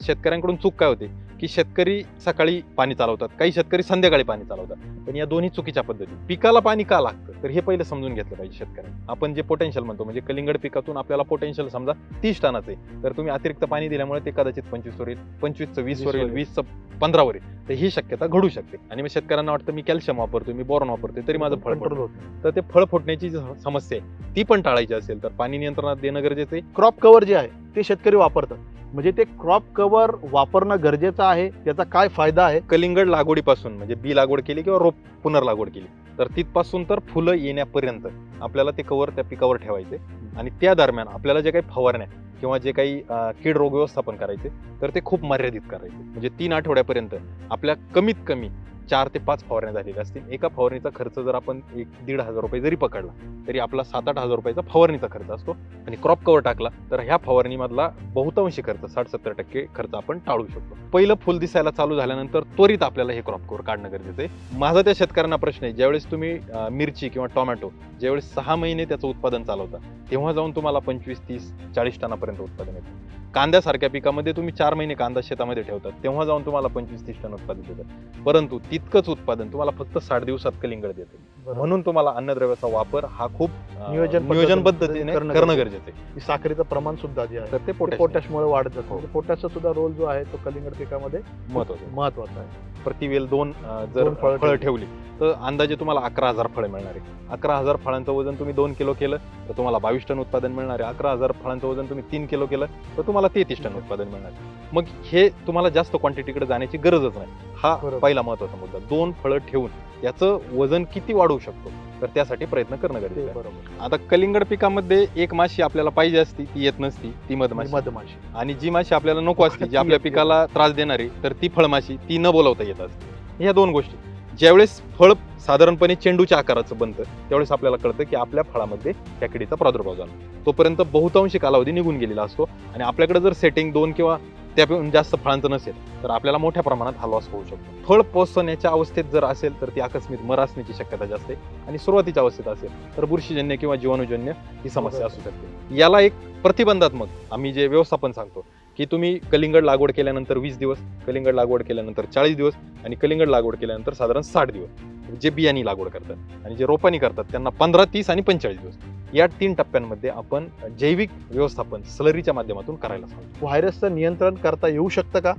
शेतकऱ्यांकडून चूक काय होते की शेतकरी सकाळी पाणी चालवतात, काही शेतकरी संध्याकाळी पाणी चालवतात. पण या दोन्ही चुकीच्या पद्धती. पिकाला पाणी का लागतं तर हे पहिले समजून घेतलं पाहिजे शेतकऱ्यांनी. आपण जे पोटेन्शियल म्हणतो म्हणजे कलिंगड पिकातून आपल्याला पोटेन्शियल समजा 30 टनाचं आहे, तर तुम्ही अतिरिक्त पाणी दिल्यामुळे ते कदाचित 25 वर येईल, 25चं 20 वर येईल, 20चं 15 वर येईल. तर ही शक्यता घडू शकते. आणि मग शेतकऱ्यांना वाटतं मी कॅल्शियम वापरतोय, मी बोरॉन वापरतोय तरी माझं फळ कंट्रोल पडतं. होत. तर ते फळ फुटण्याची जी समस्या आहे ती पण टाळायची असेल तर पाणी नियंत्रणात देणं गरजेचं आहे. क्रॉप कव्हर जे आहे ते शेतकरी वापरतात, म्हणजे ते क्रॉप कव्हर वापरणं गरजेचं आहे, त्याचा काय फायदा आहे? कलिंगड लागवडीपासून म्हणजे बी लागवड केली किंवा रोप पुनर्लागवड केली तर तिथपासून तर फुलं येण्यापर्यंत आपल्याला ते कव्हर त्या पिकावर ठेवायचे. आणि त्या दरम्यान आपल्याला जे काही फवारण्या किंवा जे काही कीड रोग व्यवस्थापन करायचे तर ते खूप मर्यादित करायचे. म्हणजे 3 आठवड्यापर्यंत आपल्या कमीत कमी 4 ते 5 फवारण्या झालेल्या असतील. एका फवारणीचा खर्च जर आपण 1,500 रुपये जरी पकडला तरी आपला 7-8 हजार रुपयाचा फवारणीचा खर्च असतो. आणि क्रॉप कव्हर टाकला तर ह्या फवारणीमधला बहुतांशी खर्च 60-70% खर्च आपण टाळू शकतो. पहिलं फुल दिसायला चालू झाल्यानंतर त्वरित आपल्याला हे क्रॉप कव्हर काढणं गरजेचं आहे. माझा त्या शेतकऱ्यांना प्रश्न आहे, ज्यावेळेस तुम्ही मिरची किंवा टोमॅटो ज्यावेळेस 6 महिने त्याचं उत्पादन चालवता तेव्हा जाऊन तुम्हाला 25, 30, 40 टनापर्यंत उत्पादन येतं. कांद्यासारख्या पिकामध्ये तुम्ही 4 महिने कांदा शेतामध्ये ठेवतात तेव्हा जाऊन तुम्हाला 25-30 टन उत्पादन देतात. परंतु तितकंच उत्पादन तुम्हाला फक्त 60 दिवसात कलिंगड देते. म्हणून तुम्हाला अन्नद्रव्याचा वापर हा खूप नियोजन पद्धतीने करणं गरजेचं आहे. की साखरेचं प्रमाण सुद्धा जे आहे तर ते पोटॅशमुळे वाढत जातं. हो. पोटॅशचा सुद्धा रोल जो आहे तो कलिंगड पिकामध्ये महत्वाचा आहे. प्रतिवेल 2 जर दोन फळं फळं ठेवली तर अंदाजे तुम्हाला 11,000 फळे मिळणार आहे. 11,000 फळांचं वजन तुम्ही 2 किलो केलं तर तुम्हाला 22 टन उत्पादन मिळणार आहे. 11,000 फळांचं वजन तुम्ही 3 किलो केलं तर तुम्हाला 33 टन उत्पादन मिळणार आहे. मग हे तुम्हाला जास्त क्वांटिटीकडे जाण्याची गरजच नाही. हा बरोबर. पहिला महत्वाचा मुद्दा. 2 फळं ठेवून याचं वजन किती वाढवू शकतो तर त्यासाठी प्रयत्न करणं गरजेचं आहे. बरोबर. आता कलिंगड पिकामध्ये एक माशी आपल्याला पाहिजे असती ती येत नसती, ती मधमाशी. मधमाशी. आणि जी माशी आपल्याला नको असते जी आपल्या पिकाला त्रास देणारी तर ती फळमाशी ती न बोलावता येत असते. ह्या 2 गोष्टी. ज्यावेळेस फळ साधारणपणे चेंडूच्या आकाराचं बनतं त्यावेळेस आपल्याला कळतं की आपल्या फळामध्ये त्या किडीचा प्रादुर्भाव झाला. तोपर्यंत बहुतांशी कालावधी निघून गेलेला असतो आणि आपल्याकडे जर सेटिंग 2 किंवा त्यापेक्षा जास्त फळांचं नसेल तर आपल्याला मोठ्या प्रमाणात हा लॉस होऊ शकतो. फळ पोसण्याच्या अवस्थेत जर असेल तर ती आकस्मिक मर असण्याची शक्यता जास्त आहे. आणि सुरुवातीच्या अवस्थेत असेल तर बुरशीजन्य किंवा जीवाणूजन्य ही समस्या असू शकते. याला एक प्रतिबंधात्मक आम्ही जे व्यवस्थापन सांगतो की तुम्ही कलिंगड लागवड केल्यानंतर 20 दिवस, कलिंगड लागवड केल्यानंतर 40 दिवस आणि कलिंगड लागवड केल्यानंतर साधारण 60 दिवस जे बियाणी लागवड करतात आणि जे रोपानी करतात त्यांना 15, 30 आणि 45 दिवस या 3 टप्प्यांमध्ये आपण जैविक व्यवस्थापन स्लरीच्या माध्यमातून करायला सांगतो. व्हायरसचं नियंत्रण करता येऊ शकतं का?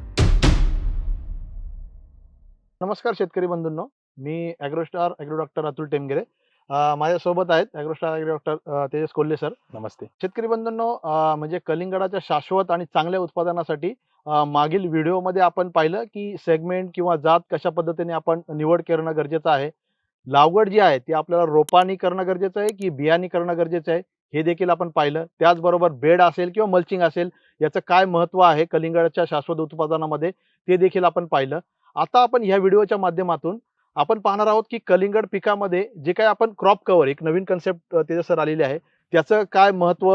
नमस्कार शेतकरी बंधूंनो, मी AgroStar agro doctor Atul Temgire. माझ्यासोबत आहेत AgroStar agro doctor Tejas Kolhe sir. नमस्ते. शेतकरी बंधूंनो, म्हणजे कलिंगडाच्या शाश्वत आणि चांगल्या उत्पादनासाठी मागील व्हिडिओमध्ये आपण पाहिलं की सेगमेंट किंवा जात कशा पद्धतीने आपण निवड करणं गरजेचं आहे. लागवड जी आहे ती आपल्याला रोपानी करणं गरजेचं आहे की बियाणी करणं गरजेचं आहे हे देखील आपण पाहिलं. त्याचबरोबर बेड असेल किंवा मल्चिंग असेल याचं काय महत्त्व आहे कलिंगडाच्या शाश्वत उत्पादनामध्ये ते देखील आपण पाहिलं. आता आपण ह्या व्हिडिओच्या माध्यमातून आपण पाहणार आहोत की कलिंगड पिकामध्ये जे काही आपण क्रॉप कव्हर, एक नवीन कन्सेप्ट तेजस सर आलेली आहे, त्याचं काय महत्त्व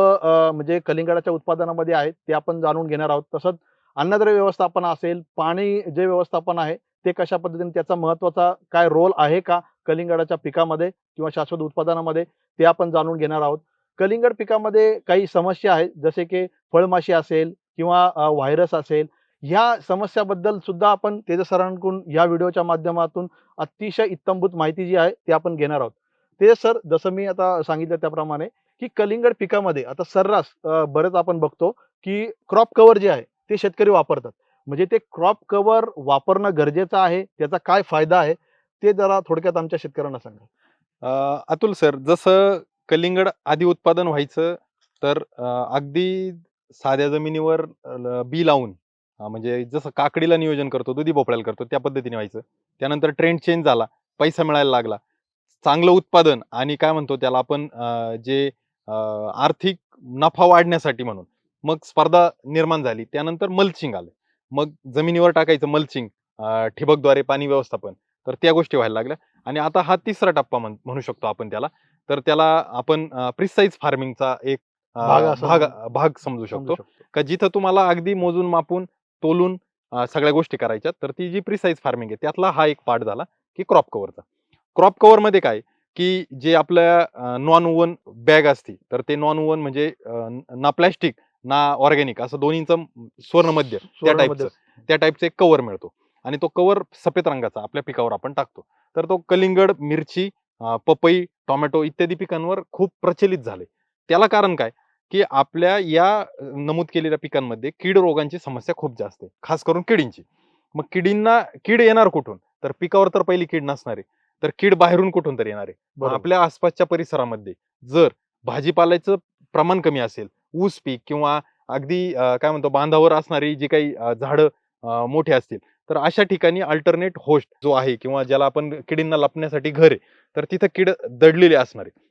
म्हणजे कलिंगडाच्या उत्पादनामध्ये आहे ते आपण जाणून घेणार आहोत. तसंच अन्नद्रव्य व्यवस्थापन असेल, पाणी जे व्यवस्थापन आहे ते कशा पद्धतीने, त्याचा महत्त्वाचा काय रोल आहे का कलिंगडाच्या पिकामध्ये किंवा शाश्वत उत्पादनामध्ये ते आपण जाणून घेणार आहोत. कलिंगड पिकामध्ये काही समस्या आहेत जसे की फळमाशी असेल किंवा व्हायरस असेल, ह्या समस्याबद्दल सुद्धा आपण तेजस सरांकडून या व्हिडिओच्या माध्यमातून अतिशय इत्थंभूत माहिती जी आहे ती आपण घेणार आहोत. तेजस सर, जसं मी आता सांगितलं त्याप्रमाणे की कलिंगड पिकामध्ये आता सर्रास बरेच आपण बघतो की क्रॉप कव्हर जे आहे ते शेतकरी वापरतात. म्हणजे ते क्रॉप कव्हर वापरणं गरजेचं आहे, त्याचा काय फायदा आहे ते जरा थोडक्यात आमच्या शेतकऱ्यांना सांगा. अतुल सर, जसं कलिंगड आधी उत्पादन व्हायचं तर अगदी साध्या जमिनीवर बी लावून म्हणजे जसं काकडीला नियोजन करतो, दुधी भोपळ्याला करतो त्या पद्धतीने व्हायचं. त्यानंतर ट्रेंड चेंज झाला, पैसा मिळायला लागला, चांगलं उत्पादन आणि काय म्हणतो त्याला आपण जे आर्थिक नफा वाढण्यासाठी म्हणून मग स्पर्धा निर्माण झाली. त्यानंतर मल्चिंग आलं. मग जमिनीवर टाकायचं मल्चिंग, ठिबकद्वारे पाणी व्यवस्थापन, तर त्या गोष्टी व्हायला लागल्या. आणि आता हा तिसरा टप्पा म्हणू शकतो आपण त्याला. तर त्याला आपण प्रिसाईज फार्मिंगचा एक भाग समजू शकतो का जिथं तुम्हाला अगदी मोजून मापून तोलून सगळ्या गोष्टी करायच्या. तर ती जी प्रिसाईज फार्मिंग आहे त्यातला हा एक पार्ट झाला की क्रॉप कव्हरचा. क्रॉप कव्हरमध्ये काय की जे आपल्या नॉन ओव्हन बॅग असते तर ते नॉन ओव्हन म्हणजे ना प्लॅस्टिक ना ऑर्गॅनिक, असं दोन्हीचं स्वर्ण मध्य त्या सुवर्णमध्ये टाईपचं एक कव्हर मिळतो. आणि तो कव्हर सफेद रंगाचा आपल्या पिकावर आपण टाकतो. तर तो कलिंगड, मिरची, पपई, टोमॅटो इत्यादी पिकांवर खूप प्रचलित झाले. त्याला कारण काय, की आपल्या या नमूद केलेल्या पिकांमध्ये कीड रोगांची समस्या खूप जास्त आहे, खास करून किडींची. मग कीड येणार कुठून? तर पिकावर तर पहिली कीड नसणार आहे. तर कीड बाहेरून कुठून तरी येणार आहे. मग बरोबर. आपल्या आसपासच्या परिसरामध्ये जर भाजीपाल्याचं प्रमाण कमी असेल, ऊस पीक किंवा अगदी काय म्हणतो बांधावर असणारी जी काही झाडं मोठी असतील, तर अशा ठिकाणी अल्टरनेट होस्ट जो आहे किंवा ज्याला आपण किडींना लपण्यासाठी घर आहे, तर तिथं कीड दडलेली असणार आहे.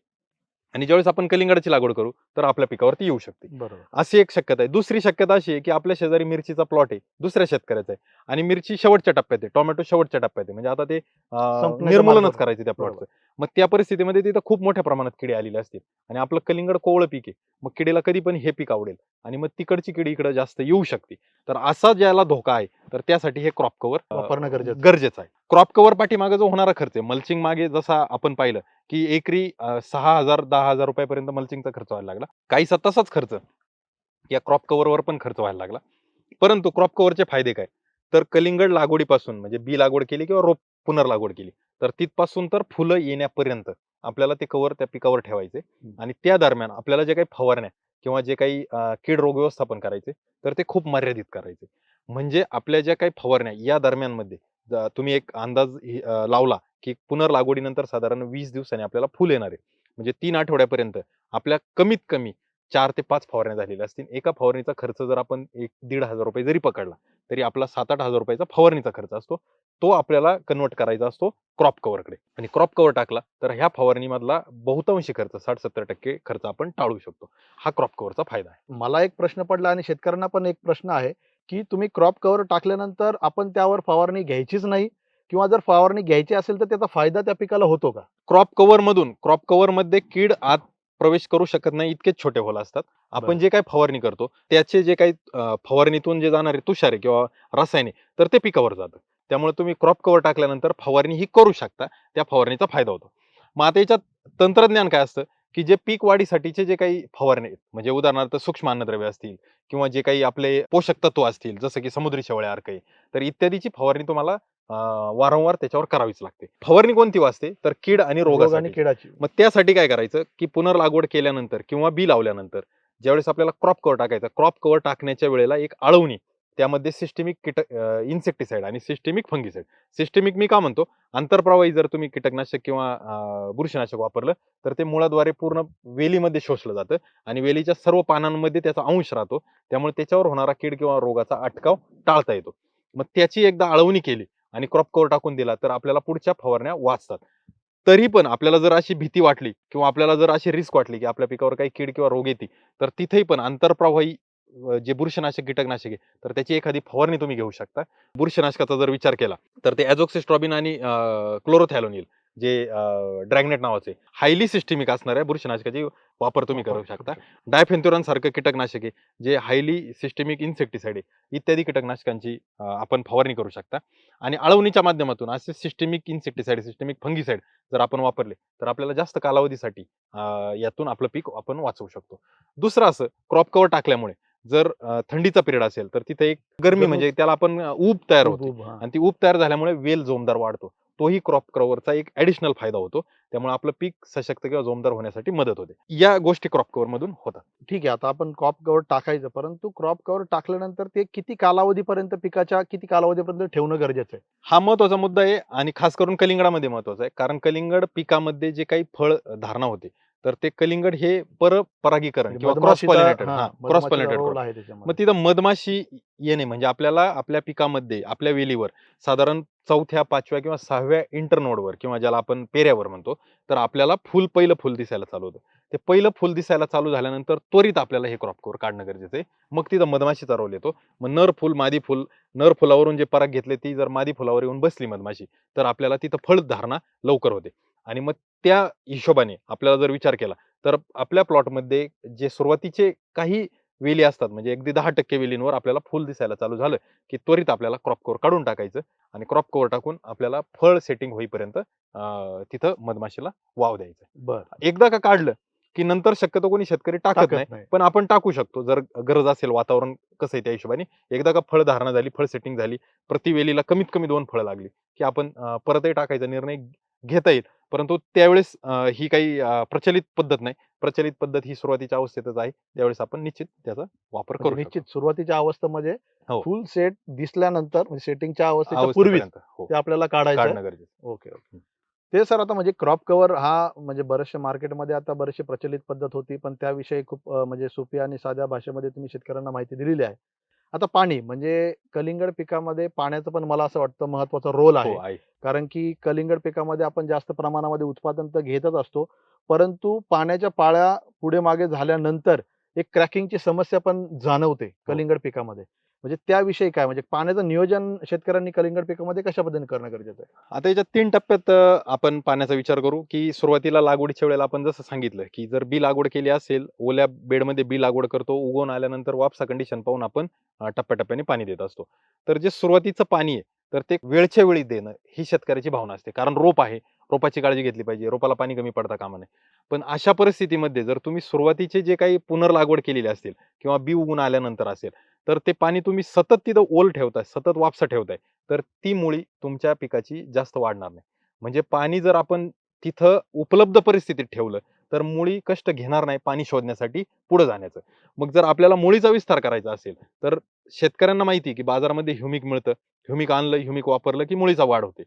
आणि ज्यावेळेस आपण कलिंगडाची लागवड करू, तर आपल्या पिकावरती येऊ शकते. बरोबर. अशी एक शक्यता आहे. दुसरी शक्यता अशी आहे, की आपल्या शेजारी मिरचीचा प्लॉट आहे, दुसऱ्या शेतकऱ्याचा आहे आणि मिरची शेवटच्या टप्प्यात आहे, टोमॅटो शेवटच्या टप्प्यात आहे. म्हणजे आता ते संपण्याच्या निर्मूलनच मार्गावर. करायचं त्या बरोबर. प्लॉटचं. मग त्या परिस्थितीमध्ये तिथं खूप मोठ्या प्रमाणात किडे आलेले असतील आणि आपलं कलिंगड कोवळं पीक आहे. मग किडीला कधी पण हे पीक आवडेल आणि मग तिकडची किडी इकडे जास्त येऊ शकते. तर असा ज्याला धोका आहे, तर त्यासाठी हे क्रॉप कव्हर वापरणं गरजेचं आहे. गरजेचं आहे. क्रॉप कव्हर पाठीमागे जो होणारा खर्च आहे, मल्चिंग मागे जसा आपण पाहिलं, की एकरी 6,000 10,000 रुपयापर्यंत मल्चिंगचा खर्च व्हायला लागला. काहीसा तसाच खर्च या क्रॉप कव्हरवर पण खर्च व्हायला लागला. परंतु क्रॉप कव्हरचे फायदे काय? तर कलिंगड लागवडीपासून म्हणजे बी लागवड केली किंवा रोप पुनर्लागवड केली, तर तिथपासून तर फुलं येण्यापर्यंत आपल्याला ते कव्हर त्या पिकावर ठेवायचे आणि त्या दरम्यान आपल्याला जे काही फवारण्या किंवा जे काही कीड रोग व्यवस्थापन करायचे, तर ते खूप मर्यादित करायचे. म्हणजे आपल्या ज्या काही फवारण्या या दरम्यानमध्ये तुम्ही एक अंदाज लावला, की पुनर्लागवडीनंतर साधारण 20 दिवसांनी आपल्याला फुल येणार आहे. म्हणजे 3 आठवड्यापर्यंत आपल्या कमीत कमी 4 ते 5 फवारण्या झालेल्या असतील. एका फवारणीचा खर्च जर आपण ₹1,500 जरी पकडला, तरी आपला 7,000-8,000 रुपयाचा फवारणीचा खर्च असतो. तो आपल्याला कन्व्हर्ट करायचा असतो क्रॉप कव्हरकडे आणि क्रॉप कव्हर टाकला, तर ह्या फवारणीमधला बहुतांशी खर्च 60-70% खर्च आपण टाळू शकतो. हा क्रॉप कव्हरचा फायदा आहे. मला एक प्रश्न पडला आणि शेतकऱ्यांना पण एक प्रश्न आहे, की तुम्ही क्रॉप कव्हर टाकल्यानंतर आपण त्यावर फवारणी घ्यायचीच नाही किंवा जर फवारणी घ्यायची असेल तर त्याचा फायदा त्या पिकाला होतो का? क्रॉप कव्हरमध्ये कीड आत प्रवेश करू शकत नाही, इतकेच छोटे होल असतात. आपण बरं. जे काही फवारणी करतो, त्याचे जे काही फवारणीतून जे जाणारे तुषार आहे किंवा रसायने, तर ते पिकावर जातं. त्यामुळे तुम्ही क्रॉप कव्हर टाकल्यानंतर फवारणी ही करू शकता. त्या फवारणीचा फायदा होतो. मग आता याच्यात तंत्रज्ञान काय असतं, की जे पीक वाढीसाठीचे जे काही फवारणी आहेत, म्हणजे उदाहरणार्थ सूक्ष्म अन्नद्रव्य असतील किंवा जे काही आपले पोषक तत्व असतील, जसं की समुद्री शेवाळे, अर्क आहे, तर इत्यादीची फवारणी तुम्हाला वारंवार त्याच्यावर करावीच लागते. फवारणी कोणती वाचते? तर कीड आणि रोग आणि रोगासाठी. किडाची. मग त्यासाठी काय करायचं, की पुनर्लागवड केल्यानंतर किंवा बी लावल्यानंतर ज्यावेळेस आपल्याला क्रॉप कव्हर टाकायचा, क्रॉप कव्हर टाकण्याच्या वेळेला एक आळवणी, त्यामध्ये सिस्टेमिक इन्सेक्टिसाइड आणि सिस्टेमिक फंगिसाइड. सिस्टेमिक मी का म्हणतो? आंतरप्रवाही जर तुम्ही कीटकनाशक किंवा बुरशीनाशक वापरलं, तर ते मुळाद्वारे पूर्ण वेलीमध्ये शोषलं जातं आणि वेलीच्या सर्व पानांमध्ये त्याचा अंश राहतो. त्यामुळे त्याच्यावर होणारा कीड किंवा रोगाचा अटकाव टाळता येतो. मग त्याची एकदा आळवणी केली आणि क्रॉप कव्हर टाकून दिला, तर आपल्याला पुढच्या फवारण्या वाचतात. तरी पण आपल्याला जर अशी भीती वाटली किंवा आपल्याला जर अशी रिस्क वाटली, की आपल्या पिकावर काही कीड किंवा रोग येतील, तर तिथेही पण आंतरप्रवाही जे बुरशीनाशक, कीटकनाशक आहे, तर त्याची एखादी फवारणी तुम्ही घेऊ शकता. बुरशीनाशकाचा जर विचार केला, तर ते ॲझोक्सिस्ट्रॉबिन आणि क्लोरोथॅलोनिल जे ड्रॅगनेट नावाचे हायली सिस्टेमिक असणाऱ्या बुरशीनाशकाचे वापर तुम्ही करू शकता. डायफेन्थ्युरॉन सारखं कीटकनाशक आहे, जे हायली सिस्टेमिक इन्सेक्टिसाइड आहे. इत्यादी कीटकनाशकांची आपण फवारणी करू शकता आणि आळवणीच्या माध्यमातून असे सिस्टेमिक इन्सेक्टिसाइड, सिस्टेमिक फंगिसाइड जर आपण वापरले, तर आपल्याला जास्त कालावधीसाठी यातून आपलं पीक आपण वाचवू शकतो. दुसरं असं क्रॉप कव्हर टाकल्यामुळे जर थंडीचा पिरियड असेल, तर तिथे एक गरमी म्हणजे त्याला आपण ऊब तयार होते उब, हां. आणि ती ऊब तयार झाल्यामुळे वेल जोमदार वाढतो. तोही क्रॉप कव्हरचा एक ॲडिशनल फायदा होतो. त्यामुळे आपलं पीक सशक्त किंवा जोमदार होण्यासाठी मदत होते. या गोष्टी क्रॉप कव्हरमधून होतात. ठीक आहे. आता आपण क्रॉप कव्हर टाकायचं, परंतु क्रॉप कव्हर टाकल्यानंतर ते किती कालावधीपर्यंत पिकाच्या किती कालावधीपर्यंत ठेवणं गरजेचं आहे? हा महत्वाचा मुद्दा आहे आणि खास करून कलिंगडामध्ये महत्वाचा आहे. कारण कलिंगड पिकामध्ये जे काही फळ धारणा होते, तर ते कलिंगड हे परपरागीकरण म्हणजे किंवा क्रॉस मधमाशीचा पॉलिनेटेड हां, क्रॉस मधमाशीचा पॉलिनेटेड रोल क्रॉप. आहे मग त्याच्यामध्ये. तिथं मधमाशी येणे म्हणजे आपल्याला आपल्या पिकामध्ये, आपल्या वेलीवर साधारण 4थ्या, 5व्या किंवा 6व्या इंटरनोडवर किंवा ज्याला आपण पेऱ्यावर म्हणतो, तर आपल्याला पहिलं फुल दिसायला चालू होतं. ते पहिलं फुल दिसायला चालू झाल्यानंतर त्वरित आपल्याला हे क्रॉप कव्हर काढणं गरजेचं आहे. मग तिथं मधमाशीचा रोल येतो. मग नर फुल, मादी फुल, नर फुलावरून जे पराग घेतले ती जर मादी फुलावर येऊन बसली मधमाशी, तर आपल्याला तिथं फळ धारणा लवकर होते. आणि मग त्या हिशोबाने आपल्याला जर विचार केला, तर आपल्या प्लॉटमध्ये जे सुरुवातीचे काही वेली असतात, म्हणजे अगदी 10% वेलींवर आपल्याला फुल दिसायला चालू झालं, की त्वरित आपल्याला क्रॉप कव्हर काढून टाकायचं आणि क्रॉप कव्हर टाकून आपल्याला फळ सेटिंग होईपर्यंत तिथं मधमाशीला वाव द्यायचा. बरं. एकदा का काढलं, की नंतर शक्यतो कोणी शेतकरी टाकत नाही, पण आपण टाकू शकतो जर गरज असेल, वातावरण कसं आहे त्या हिशोबाने. एकदा का फळ धारणा झाली, फळ सेटिंग झाली, प्रतिवेलीला कमीत कमी 2 फळं लागली, की आपण परतही टाकायचा निर्णय घेता येईल. परंतु त्यावेळेस ही काही प्रचलित पद्धत नाही. प्रचलित पद्धत ही सुरुवातीच्या अवस्थेतच आहे. त्यावेळेस आपण निश्चित त्याचा वापर म्हणजे करू शकतो. निश्चित सुरुवातीच्या अवस्थेमध्ये हो. फुल सेट दिसल्यानंतर म्हणजे सेटिंगच्या अवस्थेच्या पूर्वीच अवस्थेपर्यंत हो, ते आपल्याला काढायचं आहे. काढणं गरजेचं. Okay, okay. ते सर आता म्हणजे क्रॉप कव्हर हा म्हणजे बरेचसे मार्केटमध्ये आता बरीचशी प्रचलित पद्धत होती, पण त्याविषयी खूप म्हणजे सोपी आणि साध्या भाषेमध्ये तुम्ही शेतकऱ्यांना माहिती दिलेली आहे. आता पाणी म्हणजे कलिंगड पिकामध्ये पाण्याचं पण मला असं वाटतं महत्त्वाचा रोल आहे. हो, आहे. कारण की कलिंगड पिकामध्ये आपण जास्त प्रमाणामध्ये उत्पादन तर घेतच असतो. परंतु पाण्याच्या पाळ्या पुढे-मागे झाल्यानंतर एक क्रॅकिंगची समस्या पण जाणवते हो. कलिंगड पिकामध्ये. म्हणजे त्याविषयी काय म्हणजे पाण्याचं नियोजन शेतकऱ्यांनी कलिंगड पिकामध्ये कशा पद्धतीने करणं गरजेचं आहे? आता याच्यात 3 टप्प्यात आपण पाण्याचा विचार करू, की सुरुवातीला लागवडीच्या वेळेला आपण जसं सांगितलं, की जर बी लागवड केली असेल, ओल्या बेडमध्ये बी लागवड करतो. उगवून आल्यानंतर वापसा कंडिशन पाहून आपण टप्प्याटप्प्याने पाणी देत असतो. तर जे सुरुवातीचं पाणी आहे, तर ते वेळच्या वेळी देणं ही शेतकऱ्याची भावना असते. कारण रोप आहे, रोपाची काळजी घेतली पाहिजे, रोपाला पाणी कमी पडता कामा नये. पण अशा परिस्थितीमध्ये जर तुम्ही सुरुवातीचे जे काही पुनर्लागवड केलेली असतील किंवा बी उगवून आल्यानंतर असेल, तर ते पाणी तुम्ही सतत तिथं ओल ठेवताय, सतत वापसा ठेवताय. तर ती मुळी तुमच्या पिकाची जास्त वाढणार नाही. म्हणजे पाणी जर आपण तिथं उपलब्ध परिस्थितीत ठेवलं, तर मुळी कष्ट घेणार नाही पाणी शोधण्यासाठी पुढे जाण्याचं. मग जर आपल्याला मुळीचा विस्तार करायचा असेल, तर शेतकऱ्यांना माहिती आहे, की बाजारामध्ये ह्युमिक मिळतं. ह्युमिक आणलं, ह्युमिक वापरलं, की मुळीचा वाढ होते.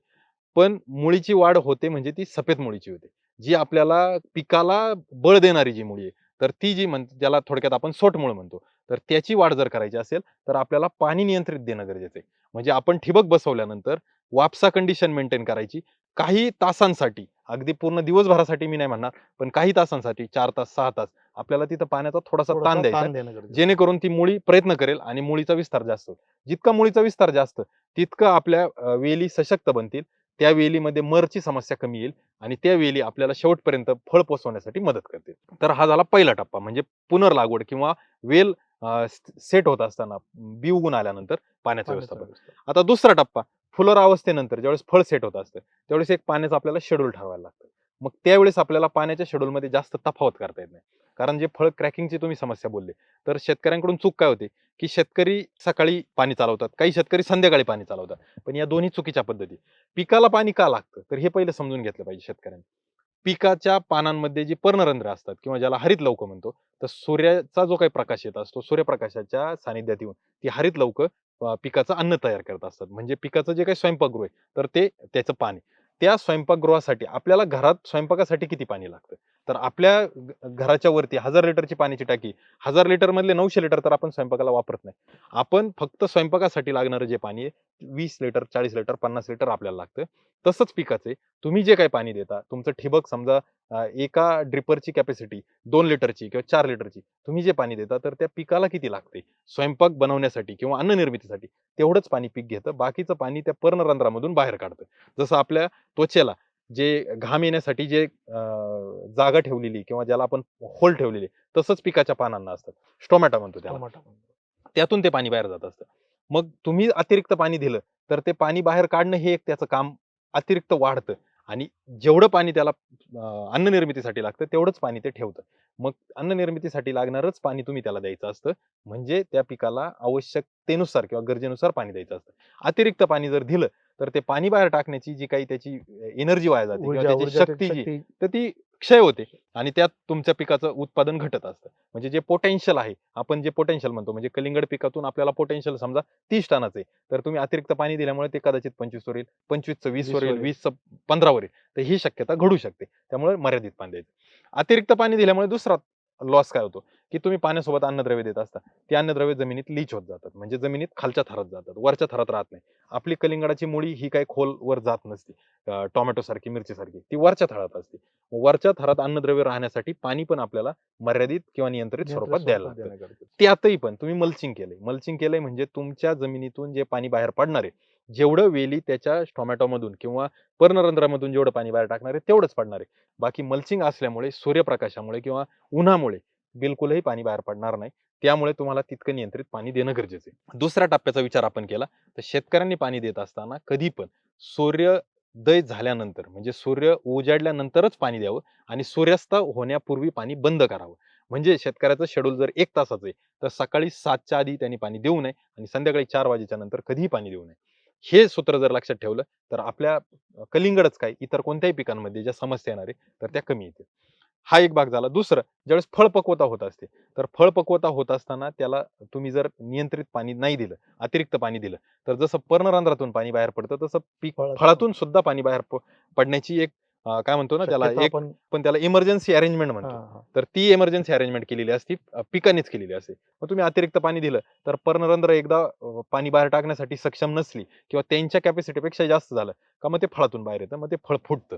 पण मुळीची वाढ होते म्हणजे ती सफेद मुळीची होते. जी आपल्याला पिकाला बळ देणारी जी मुळी आहे, तर ती जी ज्याला थोडक्यात आपण सोटमुळ म्हणतो. तर त्याची वाढ जर करायची असेल, तर आपल्याला पाणी नियंत्रित देणं गरजेचं आहे. म्हणजे आपण ठिबक बसवल्यानंतर वापसा कंडिशन मेंटेन करायची. काही तासांसाठी, अगदी पूर्ण दिवसभरासाठी मी नाही म्हणणार, पण काही तासांसाठी 4 तास, 6 तास आपल्याला तिथं पाण्याचा थोडासा ताण द्यायचा आहे. देणं गरजेचं आहे. जेणेकरून ती मुळी प्रयत्न करेल आणि मुळीचा विस्तार जास्त होईल. जितका मुळीचा विस्तार जास्त, तितकं आपल्या वेली सशक्त बनतील. त्या वेलीमध्ये मरची समस्या कमी येईल आणि त्या वेली आपल्याला शेवटपर्यंत फळ पोहोचवण्यासाठी मदत करतील. तर हा झाला पहिला टप्पा म्हणजे पुनर्लागवड किंवा वेल सेट होत असताना बी उगून आल्यानंतर पाण्याचं व्यवस्थापन. आता दुसरा टप्पा फुलोरा अवस्थेनंतर ज्यावेळेस फळ सेट होत असतं, त्यावेळेस एक पाण्याचं आपल्याला शेड्यूल ठरवायला लागतं. मग त्यावेळेस आपल्याला पाण्याच्या शेड्यूलमध्ये जास्त तफावत करता येत नाही. कारण जे फळ क्रॅकिंगची तुम्ही समस्या बोलले, तर शेतकऱ्यांकडून चूक काय होते, की शेतकरी सकाळी पाणी चालवतात, काही शेतकरी संध्याकाळी पाणी चालवतात. पण या दोन्ही चुकीच्या पद्धती. पिकाला पाणी का लागतं? तर हे पहिलं समजून घेतलं पाहिजे शेतकऱ्यांनी. पिकाच्या पानांमध्ये जी पर्णरंध्र असतात किंवा ज्याला हरित लवक म्हणतो, तर सूर्याचा जो काही प्रकाश येत असतो, सूर्यप्रकाशाच्या सानिध्यात येऊन ती हरित लवक पिकाचं अन्न तयार करत असतात. म्हणजे पिकाचं जे काही स्वयंपाकगृह आहे, तर ते त्याचं पाणी. त्या स्वयंपाकगृहासाठी आपल्याला घरात स्वयंपाकासाठी किती पाणी लागतं? तर आपल्या घराच्या वरती 1000 लिटरची पाण्याची टाकी, 1000 लिटर मधले 900 लिटर तर आपण स्वयंपाकाला वापरत नाही. आपण फक्त स्वयंपाकासाठी लागणारं जे पाणी आहे, 20 लिटर, 40 लिटर, 50 लिटर आपल्याला लागतं. तसंच पिकाचे तुम्ही जे काही पाणी देता, तुमचं ठिबक समजा एका ड्रिपरची कॅपॅसिटी 2 लिटरची किंवा 4 लिटरची तुम्ही जे पाणी देता, तर त्या पिकाला किती लागते? स्वयंपाक बनवण्यासाठी किंवा अन्न निर्मितीसाठी तेवढंच पाणी पीक घेतं. बाकीचं पाणी त्या पर्णरंध्रामधून बाहेर काढतं. जसं आपल्या त्वचेला जे घाम येण्यासाठी जे जागा ठेवलेली किंवा ज्याला आपण होल ठेवलेली, तसंच पिकाच्या पानांना असतात. स्टोमॅटा म्हणतो त्याला. त्यातून ते पाणी बाहेर जात असतं. मग तुम्ही अतिरिक्त पाणी दिलं, तर ते पाणी बाहेर काढणं हे एक त्याचं काम अतिरिक्त वाढतं आणि जेवढं पाणी त्याला अन्न निर्मितीसाठी लागतं, तेवढंच पाणी ते ठेवतं. मग अन्न निर्मितीसाठी लागणारच पाणी तुम्ही त्याला द्यायचं असतं. म्हणजे त्या पिकाला आवश्यकतेनुसार किंवा गरजेनुसार पाणी द्यायचं असतं. अतिरिक्त पाणी जर दिलं, तर ते पाणी बाहेर टाकण्याची जी काही त्याची एनर्जी वाया जाते किंवा त्याची शक्ती जी, तर ती क्षय होते आणि त्यात तुमच्या पिकाचं उत्पादन घटत असतं. म्हणजे जे पोटेन्शियल आहे, आपण जे पोटेन्शियल म्हणतो म्हणजे कलिंगड पिकातून आपल्याला पोटेन्शियल समजा 30 टनाचं आहे, तर तुम्ही अतिरिक्त पाणी दिल्यामुळे ते कदाचित 25 वर येईल, 25चं 20 वर येईल, 20चं 15 वर येईल. तर ही शक्यता घडू शकते. त्यामुळे मर्यादित पाणी द्यायचं. अतिरिक्त पाणी दिल्यामुळे दुसरा लॉस काय होतो, की तुम्ही पाण्यासोबत अन्नद्रव्य देत असता. ती अन्नद्रव्य जमिनीत लीच होत जातात. म्हणजे जमिनीत खालच्या थरात जातात, वरच्या थरात राहत नाही. आपली कलिंगडाची मुळी ही काही खोलवर जात नसते. टोमॅटो सारखी, मिरची सारखी. ती वरच्या थरात असते. वरच्या थरात अन्नद्रव्य राहण्यासाठी पाणी पण आपल्याला मर्यादित किंवा नियंत्रित स्वरूपात द्यायला लागतं. त्यातही पण तुम्ही मल्चिंग केलंय. मल्चिंग केलंय म्हणजे तुमच्या जमिनीतून जे पाणी बाहेर पडणार आहे, जेवढं वेली त्याच्या टोमॅटोमधून किंवा पर्णरंध्रामधून जेवढं पाणी बाहेर टाकणार आहे, तेवढंच पडणार आहे. बाकी मल्चिंग असल्यामुळे, सूर्यप्रकाशामुळे किंवा उन्हामुळे बिलकुलही पाणी बाहेर पडणार नाही. त्यामुळे तुम्हाला तितकं नियंत्रित पाणी देणं गरजेचं आहे. दुसऱ्या टप्प्याचा विचार आपण केला, तर शेतकऱ्यांनी पाणी देत असताना कधी पण सूर्य दय झाल्यानंतर म्हणजे सूर्य उजाडल्यानंतरच पाणी द्यावं आणि सूर्यास्त होण्यापूर्वी पाणी बंद करावं. म्हणजे शेतकऱ्याचं शेड्यूल जर 1 तासाचं आहे, तर सकाळी 7च्या आधी त्यांनी पाणी देऊ नये आणि संध्याकाळी 4 वाजेच्या नंतर कधीही पाणी देऊ नये. हे सूत्र जर लक्षात ठेवलं, तर आपल्या कलिंगडच काय इतर कोणत्याही पिकांमध्ये ज्या समस्या येणार आहे, तर त्या कमी येतील. हा एक भाग झाला. दुसरं, ज्यावेळेस फळपक्वता होत असते, तर फळपक्वता होत असताना त्याला तुम्ही जर नियंत्रित पाणी नाही दिलं, अतिरिक्त पाणी दिलं, तर जसं पर्णरंध्रातून पाणी बाहेर पडतं, तसं पीक फळातून सुद्धा पाणी बाहेर पडण्याची एक काय म्हणतो ना त्याला शक्यता एक आपण पण त्याला इमर्जन्सी अरेंजमेंट हां, म्हणतो. हां. तर ती इमर्जन्सी अरेंजमेंट केलेली असती, पिकांनीच केलेली असते. मग तुम्ही अतिरिक्त पाणी दिलं, तर पर्णरंध्र एकदा पाणी बाहेर टाकण्यासाठी सक्षम नसली किंवा त्यांच्या कॅपॅसिटीपेक्षा जास्त झालं, का मग ते फळातून बाहेर येतं. मग ते फळ फुटतं.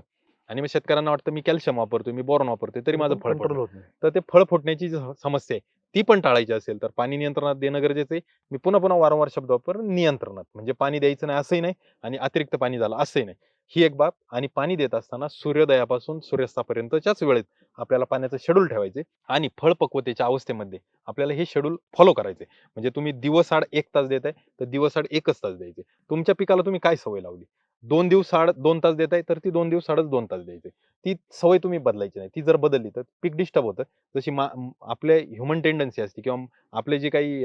आणि मग शेतकऱ्यांना वाटतं मी कॅल्शियम वापरतोय, मी बोरॉन वापरतोय, तरी माझं फळ कंट्रोल फुटत. होत नाही. तर ते फळ फुटण्याची जी समस्या आहे, ती पण टाळायची असेल, तर पाणी नियंत्रणात देणं गरजेचं आहे. मी पुन्हा पुन्हा वारंवार शब्द वापरतो, नियंत्रणात. म्हणजे पाणी द्यायचं नाही असंही नाही आणि अतिरिक्त पाणी झालं असंही नाही. ही एक बाब. आणि पाणी देत असताना सूर्योदयापासून सूर्यास्तापर्यंतच्याच वेळेत आपल्याला पाण्याचं शेड्यूल ठेवायचे आणि फळपक्वतेच्या अवस्थेमध्ये आपल्याला हे शेड्यूल फॉलो करायचे. म्हणजे तुम्ही दिवसाआड 1 तास देताय, तर दिवसाआड 1च तास द्यायचे. तुमच्या पिकाला तुम्ही काय सवय लावली? 2 दिवसाआड 2 तास देताय, तर ती 2 दिवसाआडच 2 तास द्यायचे. ती सवय तुम्ही बदलायची नाही. ती जर बदलली, तर पीक डिस्टर्ब होतं. जशी आपल्या ह्युमन टेंडन्सी असते किंवा आपले जे काही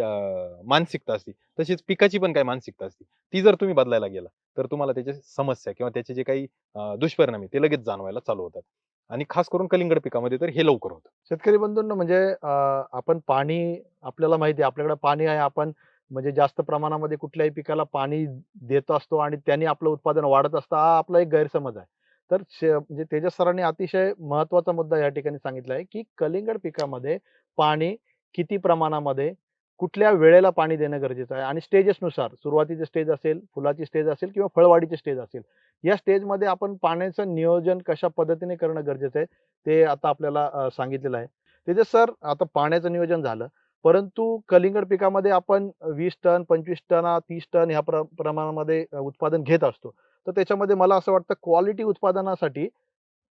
मानसिकता असते, तशीच पिकाची पण काही मानसिकता असते. ती जर तुम्ही बदलायला गेला, तर तुम्हाला त्याच्या समस्या किंवा त्याचे जे काही दुष्परिणाम आहे, ते लगेच जाणवायला चालू होतात. आणि खास करून कलिंगड पिकामध्ये तर हे लवकर होतं. शेतकरी बंधूंनो म्हणजे आपण पाणी आपल्याला माहिती आहे आपल्याकडे पाणी आहे. आपण म्हणजे जास्त प्रमाणामध्ये कुठल्याही पिकाला पाणी देत असतो आणि त्यांनी आपलं उत्पादन वाढत असतं. हा आपला एक गैरसमज आहे. तर म्हणजे तेजस सरांनी अतिशय महत्त्वाचा मुद्दा या ठिकाणी सांगितला आहे, की कलिंगड पिकामध्ये पाणी किती प्रमाणामध्ये, कुठल्या वेळेला पाणी देणं गरजेचं आहे आणि स्टेजेसनुसार सुरुवातीची स्टेज असेल, फुलाची स्टेज असेल किंवा फळवाढीची स्टेज असेल. या स्टेजमध्ये आपण पाण्याचं नियोजन कशा पद्धतीने करणं गरजेचं आहे, ते आता आपल्याला सांगितलेलं आहे. तेजस सर, आता पाण्याचं नियोजन झालं, परंतु कलिंगड पिकामध्ये आपण 20 टन, 25 टन, 30 टन ह्या प्रमाणामध्ये उत्पादन घेत असतो. तर त्याच्यामध्ये मला असं वाटतं क्वालिटी उत्पादनासाठी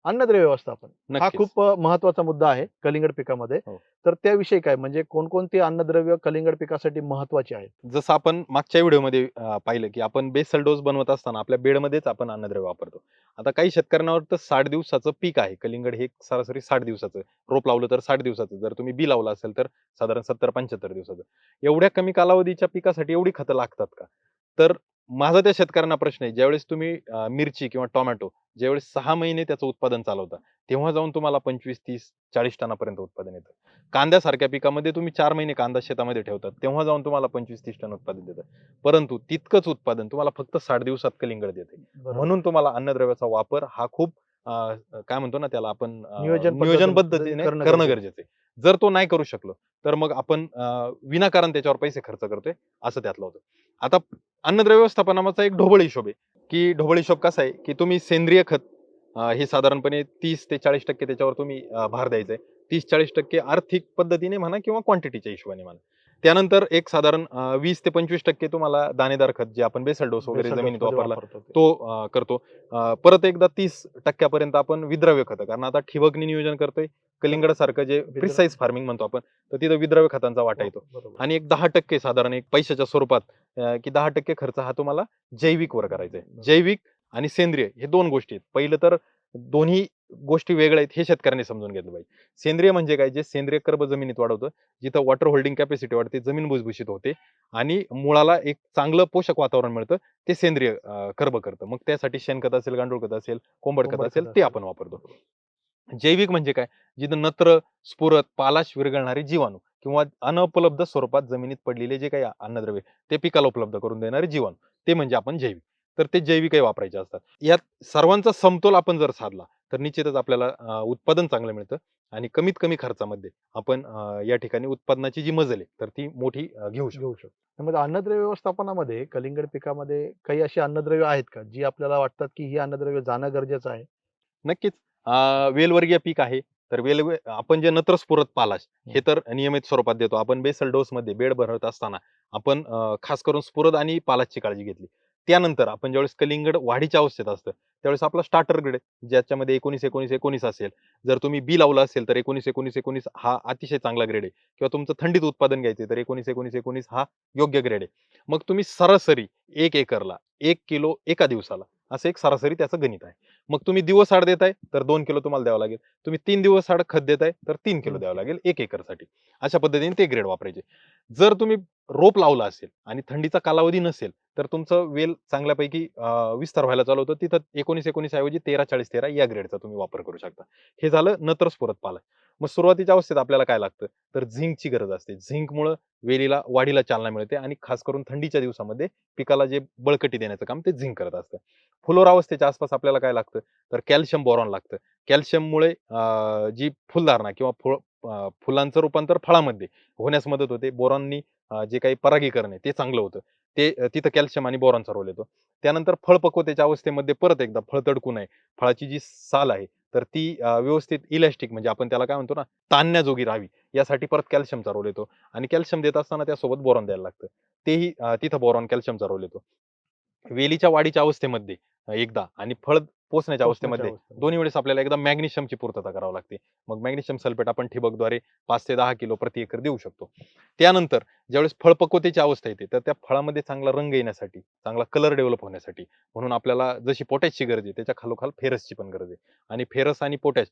अन्नद्रव्य व्यवस्थापन हा नक्कीच. खूप महत्त्वाचा मुद्दा आहे कलिंगड पिकामध्ये. हो. तर त्याविषयी काय म्हणजे कोणकोणती अन्नद्रव्य कलिंगड पिकासाठी महत्त्वाची आहेत? जसं आपण मागच्या व्हिडिओमध्ये पाहिलं, की आपण बेसल डोस बनवत असताना आपल्या बेडमध्येच आपण अन्नद्रव्य वापरतो. आता काही शेतकऱ्यांना वाटतं 60 दिवसाचं पीक आहे. कलिंगड हे सरासरी 60 दिवसाचं. रोप लावलं तर 60 दिवसाचं. जर तुम्ही बी लावलं असेल तर साधारण 70-75 दिवसाचं. एवढ्या कमी कालावधीच्या पिकासाठी एवढी खतं लागतात का? तर माझा त्या शेतकऱ्यांना प्रश्न आहे, ज्यावेळेस तुम्ही मिरची किंवा टोमॅटो ज्यावेळेस 6 महिने त्याचं उत्पादन चालवता, तेव्हा जाऊन तुम्हाला 25, 30, 40 टनापर्यंत उत्पादन येतं. कांद्यासारख्या पिकामध्ये तुम्ही 4 महिने कांदा शेतामध्ये ठेवतात, तेव्हा जाऊन तुम्हाला 25-30 टन उत्पादन देतं. परंतु तितकंच उत्पादन तुम्हाला फक्त 60 दिवसात कलिंगड देते. बरोबर. म्हणून तुम्हाला अन्नद्रव्याचा वापर हा खूप काय म्हणतो ना त्याला आपण नियोजन नियोजन पद्धतीने पद्धतीने करणं करणं गरजेचं गरजेचं आहे. जर तो नाही करू शकलो, तर मग आपण विनाकारण त्याच्यावर पैसे खर्च करतोय, असं त्यातलं होतं. आता अन्नद्रव्य व्यवस्थापनाचा एक ढोबळ हिशोब आहे, की ढोबळ हिशोब कसा आहे, की तुम्ही सेंद्रिय खत हे साधारणपणे 30 ते 40% त्याच्यावर तुम्ही भार द्यायचा आहे. 30-40% आर्थिक पद्धतीने म्हणा किंवा क्वांटिटीच्या हिशोबाने म्हणा. त्यानंतर एक साधारण 20 ते 25% तुम्हाला दाणेदार खत जे आपण बेसल डोस वगैरे बेसल जमिनीत डोसमध्ये वापरला वापरतो ते. तो करतो. परत एकदा 30% पर्यंत आपण विद्रव्य खतं कारण आता ठिबकनी नियोजन करतोय. कलिंगडासारखं जे प्रिसाइज फार्मिंग म्हणतो आपण, तर तिथं विद्रव्य खतांचा वाटा येतो. बरोबर. आणि एक 10% साधारण एक पैशाच्या स्वरूपात की 10% खर्च हा तुम्हाला जैविक वर करायचा आहे. जैविक आणि सेंद्रिय हे 2 गोष्टी आहेत. पहिलं तर दोन्ही गोष्टी वेगळ्या आहेत हे शेतकऱ्यांनी समजून घेतलं पाहिजे. सेंद्रिय म्हणजे काय? जे सेंद्रिय कर्ब जमिनीत वाढवतं, जिथं वॉटर होल्डिंग कॅपॅसिटी वाढते, जमीन भुसभुशीत होते आणि मुळाला एक चांगलं पोषक वातावरण मिळतं, ते सेंद्रिय कर्ब करतं. मग त्यासाठी शेणखत असेल, गांडूळ खत असेल, कोंबड खत असेल, ते आपण वापरतो. जैविक म्हणजे काय? जिथं नत्र, स्फुरद, पालाश विरघळणारे जीवाणू किंवा अनुपलब्ध स्वरूपात जमिनीत पडलेले जे काही अन्नद्रव्य ते पिकाला उपलब्ध करून देणारे जीवाणू, ते म्हणजे आपण जैविक. तर ते जैविकही वापरायचे असतात. यात सर्वांचा समतोल आपण जर साधला, तर निश्चितच आपल्याला उत्पादन चांगलं मिळतं आणि कमीत कमी खर्चामध्ये आपण या ठिकाणी उत्पादनाची जी मजल आहे, तर ती मोठी घेऊ शकतो. घेऊ शकतो. त्यामध्ये अन्नद्रव्य व्यवस्थापनामध्ये कलिंगड पिकामध्ये काही अशी अन्नद्रव्य आहेत का, जी आपल्याला वाटतात, की ही अन्नद्रव्य जाणं गरजेचं आहे? नक्कीच. वेलवर्गीय पीक आहे. तर आपण जे नत्र स्फुरद पालाश हे तर नियमित स्वरूपात देतो. आपण बेसल डोसमध्ये बेड भरत असताना आपण खास करून स्फुरद आणि पालाशची काळजी घेतली. त्यानंतर आपण ज्यावेळेस कलिंगड वाढीच्या अवस्थेत असतं, त्यावेळेस आपला स्टार्टर ग्रेड ज्याच्यामध्ये 19-19-19 असेल. जर तुम्ही बी लावलं असेल तर 19-19-19 हा अतिशय चांगला ग्रेड आहे किंवा तुमचं थंडीत उत्पादन घ्यायचं तर 19-19-19 हा योग्य ग्रेड आहे. मग तुम्ही सरासरी 1 एकरला 1 किलो एका दिवसाला असं एक सरासरी त्याचं गणित आहे. मग तुम्ही दिवस आड देताय तर 2 किलो तुम्हाला द्यावं लागेल. तुम्ही 3 दिवस आड खत देताय तर 3 किलो 3 द्यावं किलो. लागेल 1 एकरसाठी. अशा पद्धतीने ते ग्रेड वापरायचे. जर तुम्ही रोप लावला असेल आणि थंडीचा कालावधी नसेल तर तुमचं वेल चांगल्यापैकी विस्तार व्हायला चालू होतं. तिथं 19-19 ऐवजी 13-40-13 या ग्रेडचा तुम्ही वापर करू शकता. हे झालं नत्र स्फुरत पाला. मग सुरुवातीच्या अवस्थेत आपल्याला काय लागतं? तर झिंकची गरज असते. झिंकमुळं वेलीला वाढीला चालना मिळते आणि खास करून थंडीच्या दिवसामध्ये पिकाला जे बळकटी देण्याचं काम ते झिंक करत असतं. फुलोर अवस्थेच्या आसपास आपल्याला काय लागतं? तर कॅल्शियम बोरॉन लागतं. कॅल्शियममुळे जी फुलधारणा किंवा फुलांचं रूपांतर फळामध्ये होण्यास मदत होते. बोरॉननी जे काही परागीकरण आहे ते चांगलं होतं. ते तिथं कॅल्शियम आणि बोरॉनचा रोल येतो. त्यानंतर फळपक्वतेच्या अवस्थेमध्ये परत एकदा फळ तडकू नये. फळाची जी साल आहे तर ती व्यवस्थित इलॅस्टिक म्हणजे आपण त्याला काय म्हणतो ना, ताणण्याजोगी राहावी यासाठी परत कॅल्शियमचा रोल येतो आणि कॅल्शियम देत असताना त्यासोबत बोरॉन द्यायला लागतं. तेही तिथं बोरॉन, कॅल्शियमचा रोल येतो. वेलीच्या वाढीच्या अवस्थेमध्ये एकदा आणि फळ पोसण्याच्या पोसण्याच्या अवस्थेमध्ये अवस्थेमध्ये. दोन्ही वेळेस आपल्याला एकदा मॅग्नेशियमची पूर्तता करावी लागते. मग मॅग्नेशियम सल्फेट आपण ठिबकद्वारे 5 ते 10 किलो प्रति एकर देऊ शकतो. त्यानंतर ज्यावेळेस फळपक्वतेची अवस्था येते, तर त्या फळामध्ये चांगला रंग येण्यासाठी, चांगला कलर डेव्हलप होण्यासाठी म्हणून आपल्याला जशी पोटॅशची गरज आहे, त्याच्या खालोखाल फेरसची पण गरज आहे. आणि फेरस आणि पोटॅश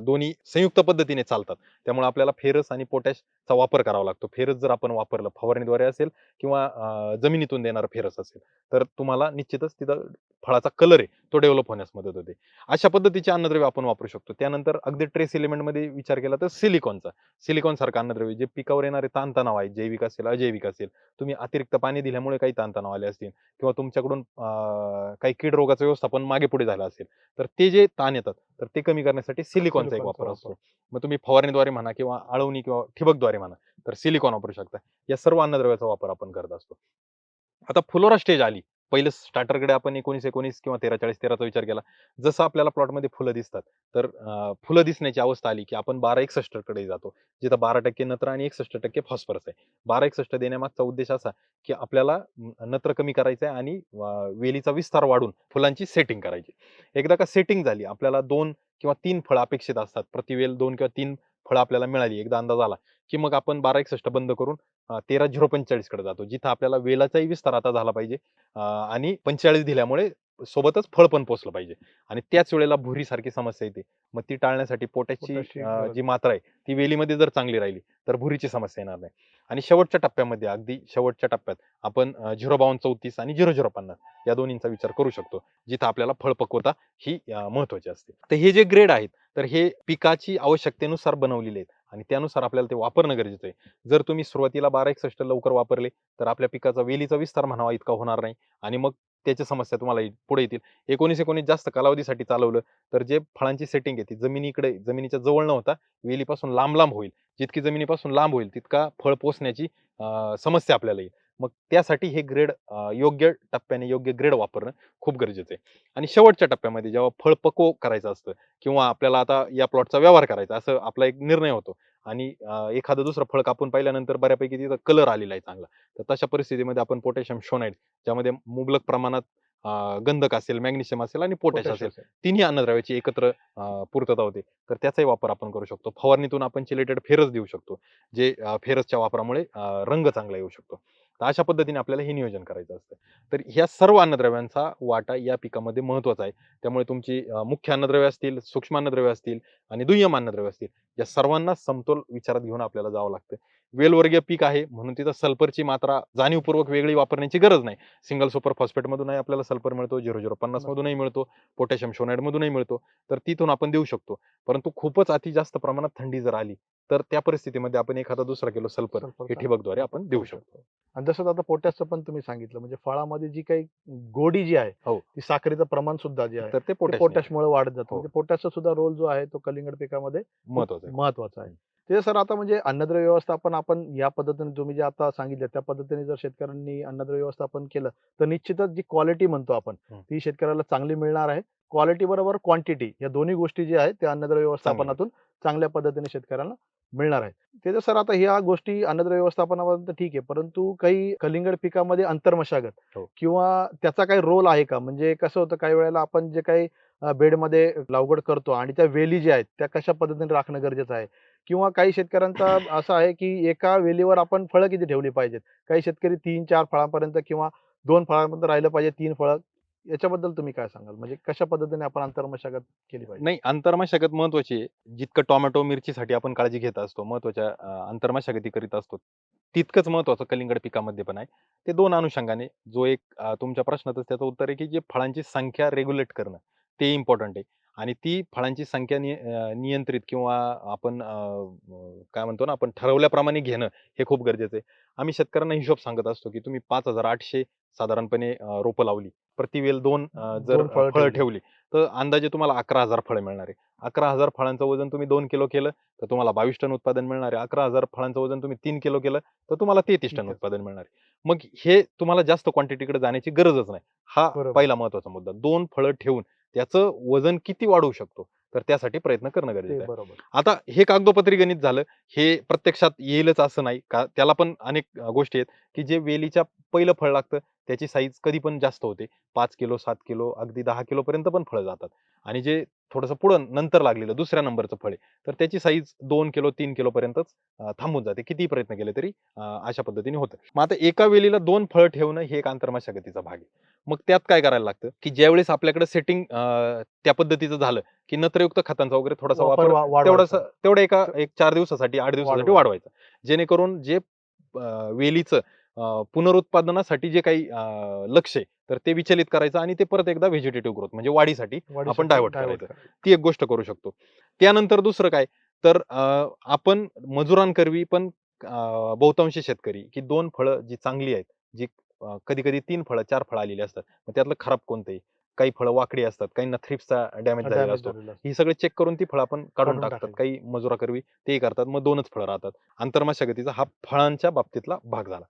दोन्ही संयुक्त पद्धतीने चालतात. त्यामुळे आपल्याला फेरस आणि पोटॅशचा वापर करावा लागतो. फेरस जर आपण वापरलं फवारणीद्वारे असेल किंवा जमिनीतून देणारं फेरस असेल, तर तुम्हाला निश्चितच तिथं फळाचा कलर आहे तो डेव्हलप होण्यास मदत होते. अशा पद्धतीचे अन्नद्रव्य आपण वापरू शकतो. त्यानंतर अगदी ट्रेस एलिमेंटमध्ये विचार केला तर सिलिकॉनचा. सिलिकॉन सारखं अन्नद्रव्य जे पिकावर येणारे ताणतणाव आहेत, जैविक असेल, अजैविक असेल. तुम्ही अतिरिक्त पाणी दिल्यामुळे काही ताणतणाव आले असतील किंवा तुमच्याकडून काही कीड रोगाचं व्यवस्थापन मागे पुढे झालं असेल, तर ते जे ताण येतात, तर ते कमी करण्यासाठी सिलिकॉनचा एक सिलिकॉनचा वापर वापर. असतो. मग तुम्ही फवारणीद्वारे म्हणा किंवा आळवणी किंवा ठिबकद्वारे म्हणा, तर सिलिकॉन वापरू शकता. या सर्व अन्नद्रव्याचा वापर आपण करत असतो. आता फ्लोरा स्टेज आली. पहिलं स्टार्टरकडे आपण 19-19 किंवा 13-40-13 चा विचार केला. जसं आपल्याला प्लॉटमध्ये फुलं दिसतात, तर फुलं दिसण्याची अवस्था आली, की आपण 12-61 कडे जातो. जिथं 12% नत्र आणि 61% फॉस्फरस आहे. 12-61 देण्यामागचा उद्देश असा, की आपल्याला नत्र कमी करायचं आहे आणि वेलीचा विस्तार वाढून फुलांची सेटिंग करायची. एकदा का सेटिंग झाली, आपल्याला 2 किंवा 3 फळं अपेक्षित असतात. प्रतिवेल 2 किंवा 3 फळं आपल्याला मिळाली, एकदा अंदाज आला, की मग आपण 12-61 बंद करून 13-0-45 कडे जातो. जिथं आपल्याला वेलाचाही विस्तार आता झाला पाहिजे आणि 45 दिल्यामुळे सोबतच फळ पण पोचलं पाहिजे आणि त्याच वेळेला भुरीसारखी समस्या येते. मग ती टाळण्यासाठी पोटॅशची पोटॅशची गरज. जी मात्रा आहे ती वेलीमध्ये जर चांगली राहिली तर भुरीची समस्या येणार नाही. आणि शेवटच्या टप्प्यामध्ये अगदी शेवटच्या टप्प्यात आपण 0-52-34 आणि 0-0-50 या दोन्हींचा विचार करू शकतो. जिथं आपल्याला फळपक्वता ही महत्त्वाची असते. तर हे जे ग्रेड आहेत तर हे पिकाची आवश्यकतेनुसार बनवलेले आहेत आणि त्यानुसार आपल्याला ते वापरणं गरजेचं आहे. जर तुम्ही सुरुवातीला 12-61 लवकर वापरले तर आपल्या पिकाचा वेलीचा विस्तार म्हणावा इतका होणार नाही आणि मग त्याच्या समस्या तुम्हाला पुढे येतील. 19-19 जास्त कालावधीसाठी चालवलं तर जे फळांची सेटिंग आहे ती जमिनीकडे जमिनीच्या जवळ न होता वेलीपासून लांब-लांब होईल. जितकी जमिनीपासून लांब होईल तितका फळ पोसण्याची समस्या आपल्याला येईल. मग त्यासाठी हे ग्रेड योग्य टप्प्याने योग्य ग्रेड वापरणं खूप गरजेचं आहे. आणि शेवटच्या टप्प्यामध्ये जेव्हा फळ पक्व करायचं असतं किंवा आपल्याला आता या प्लॉटचा व्यवहार करायचा असं आपला एक निर्णय होतो आणि एखादं दुसरं फळ कापून पाहिल्यानंतर बऱ्यापैकी तिथं कलर आलेला आहे चांगला. तर तशा परिस्थितीमध्ये आपण पोटॅशियम शोनाइड ज्यामध्ये मुबलक प्रमाणात गंधक असेल, मॅग्नेशियम असेल आणि पोटॅश पोटॅश असेल, असेल. तिन्ही अन्नद्रव्याची एकत्र पूर्तता होते. तर त्याचाही वापर आपण करू शकतो. फवारणीतून आपण चिलेटेड फेरस देऊ शकतो. जे फेरसच्या वापरामुळे रंग चांगला येऊ शकतो. तर अशा पद्धतीने आपल्याला हे नियोजन करायचं असतं. तर ह्या सर्व अन्नद्रव्यांचा वाटा या पिकामध्ये महत्त्वाचा आहे. त्यामुळे तुमची मुख्य अन्नद्रव्ये असतील, सूक्ष्म अन्नद्रव्ये असतील आणि दुय्यम अन्नद्रव्ये असतील, या सर्वांना समतोल विचारात घेऊन आपल्याला जावं लागतं. वेलवर्गीय पीक आहे म्हणून तिथं सल्फरची मात्रा जाणीवपूर्वक वेगळी वापरण्याची गरज नाही. सिंगल सुपर फॉस्फेटमधूनही आपल्याला सल्फर मिळतो, 0050 मधूनही मिळतो, पोटॅशियम शोनाइड मधूनही मिळतो. तर तिथून आपण देऊ शकतो. परंतु खूपच अति जास्त प्रमाणात थंडी जर आली, तर त्या परिस्थितीमध्ये आपण एखादा दुसरा किलो सल्फर हे सल्फरचा ठिबकद्वारे वापर आपण देऊ करू शकतो. शकतो. आणि जसं आता पोटॅशचं पण तुम्ही सांगितलं म्हणजे फळामध्ये जी काही गोडी जी आहे, हो. ती साखरेचं प्रमाण सुद्धा जे आहे, तर ते ते पोटॅशने येतं. पोटॅशमुळे वाढत जातं. हो. म्हणजे पोटॅशचा सुद्धा रोल जो आहे तो कलिंगड पिकामध्ये खूप महत्वाचं आहे. महत्वाचा आहे. ते सर आता म्हणजे अन्नद्रव्य व्यवस्थापन आपण या पद्धतीने तुम्ही जे आता सांगितलं त्या पद्धतीने जर शेतकऱ्यांनी अन्नद्रव्य व्यवस्थापन केलं, तर निश्चितच जी क्वालिटी म्हणतो आपण, हं. ती शेतकऱ्याला चांगली मिळणार आहे. क्वालिटी बरोबर क्वांटिटी या दोन्ही गोष्टी ज्या आहेत, त्या अन्नद्रव्य चांगलं. व्यवस्थापनातून चांगल्या पद्धतीने शेतकऱ्यांना मिळणार आहे. ते तर सर आता ह्या गोष्टी अन्नद्रव्य व्यवस्थापनापर्यंत ठीक आहे. परंतु काही कलिंगड पिकामध्ये आंतरमशागत हो. किंवा त्याचा काही रोल आहे का? म्हणजे कसं होतं काही वेळेला आपण जे काही बेडमध्ये लागवड करतो आणि त्या वेली ज्या आहेत, त्या कशा पद्धतीने राखणं गरजेचं आहे? किंवा काही शेतकऱ्यांचा असं आहे, की एका वेलीवर आपण फळं किती ठेवली पाहिजेत? काही शेतकरी 3-4 फळांपर्यंत किंवा 2 फळांपर्यंत राहिलं पाहिजे, 3 फळं याच्याबद्दल तुम्ही काय सांगाल? म्हणजे कशा पद्धतीने आपण आंतरमशागत केली पाहिजे? नाही, आंतरमशागत महत्त्वाची आहे. जितकं टोमॅटो, मिरचीसाठी आपण काळजी घेत असतो, महत्त्वाच्या आंतरमशागती करीत असतो, तितकंच महत्त्वाचं कलिंगड पिकामध्ये पण आहे. ते 2 अनुषंगाने जो एक तुमच्या प्रश्नातच त्याचं उत्तर आहे, की जे फळांची संख्या रेग्युलेट करणं, ते इम्पोर्टंट आहे. आणि ती फळांची संख्या नियंत्रित किंवा आपण काय म्हणतो ना, आपण ठरवल्याप्रमाणे घेणं हे खूप गरजेचं आहे. आम्ही शेतकऱ्यांना हिशोब सांगत असतो, की तुम्ही 5,800 साधारणपणे रोपं लावली. प्रति वेल 2 जर 2 फळं फळं ठेवली. ठेवली, तर अंदाजे तुम्हाला 11,000 फळं मिळणार आहे. 11,000 फळांचं वजन तुम्ही 2 किलो केलं, तर तुम्हाला 22 टन उत्पादन मिळणार आहे. 11,000 फळांचं वजन तुम्ही 3 किलो केलं, तर तुम्हाला 33 टन ठीक आहे. उत्पादन मिळणार आहे. मग हे तुम्हाला जास्त क्वांटिटीकडे जाण्याची गरजच नाही. हा बरोबर. पहिला महत्त्वाचा मुद्दा. 2 फळं ठेवून त्याचं वजन किती वाढवू शकतो, तर त्यासाठी प्रयत्न करणं ते गरजेचं आहे. बरोबर. आता हे कागदोपत्री गणित झालं. हे प्रत्यक्षात येईलच असं नाही. त्याला पण अनेक गोष्टी आहेत, की जे वेलीच्या पहिलं फळ लागतं, त्याची साईज कधी पण जास्त होते. 5 किलो, 7 किलो, अगदी 10 किलोपर्यंत पण फळं जातात. आणि जे थोडंसं पुढं नंतर लागलेलं दुसऱ्या नंबरचं फळ आहे, तर त्याची साईज 2 किलो, 3 किलोपर्यंतच थांबून जाते. कितीही प्रयत्न केले तरी अशा पद्धतीने होतं. मग आता एका वेलीला 2 फळं ठेवणं हे एक आंतरमशागतीचा भाग आहे. मग त्यात काय करायला लागतं, की ज्यावेळेस आपल्याकडे सेटिंग त्या पद्धतीचं झालं, की नत्रयुक्त खतांचा वगैरे थोडासा वापर वापर वाढवायचा. तेवढा एक 4 दिवसासाठी, 8 दिवसासाठी वाढवायचा. जेणेकरून जे वेलीचं पुनरुत्पादनासाठी जे काही लक्ष्य आहे, तर ते विचलित करायचं आणि ते परत एकदा व्हेजिटेटिव्ह ग्रोथ म्हणजे वाढीसाठी आपण डायव्हर्ट करायचं. ती एक गोष्ट करू शकतो. त्यानंतर दुसरं काय, तर आपण मजुरांकरवी पण बहुतांशी शेतकरी, की 2 फळं जी चांगली आहेत, जी कधी-कधी 3 फळं, 4 फळं आलेली असतात. मग त्यातलं खराब कोणतं आहे? काही फळं वाकडी असतात, काहींना थ्रिप्सचा डॅमेज झालेला असतो. ही सगळे चेक करून ती फळं आपण काढून काढून टाकतात. टाकायची. काही मजुराकरवी तेही करतात. मग 2च फळं राहतात. आंतरमशागतीचा हा फळांच्या बाबतीतला भाग झाला.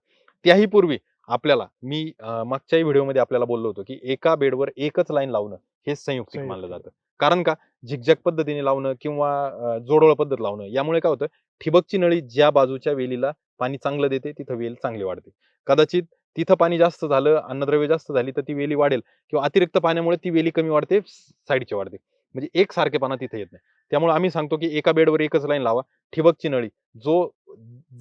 त्याही पूर्वी आपल्याला मी मागच्याही व्हिडिओमध्ये आपल्याला बोललो होतो, की एका बेडवर एकच लाईन लावणं हे संयुक्तिक मानलं जातं. कारण का? झिगझॅग पद्धतीने लावणं किंवा जोडोळ पद्धत लावणं यामुळे काय होतं, ठिबकची नळी ज्या बाजूच्या वेलीला पाणी चांगलं देते, तिथं वेल चांगली वाढते. कदाचित तिथं पाणी जास्त झालं, अन्नद्रव्य जास्त झाली, तर ती वेली वाढेल किंवा अतिरिक्त पाण्यामुळे ती वेली कमी वाढते, साईडची वाढते. म्हणजे एकसारखेपणा तिथे येत नाही. त्यामुळे आम्ही सांगतो, की एका बेडवर एकच लाईन लावा. ठिबकची नळी जो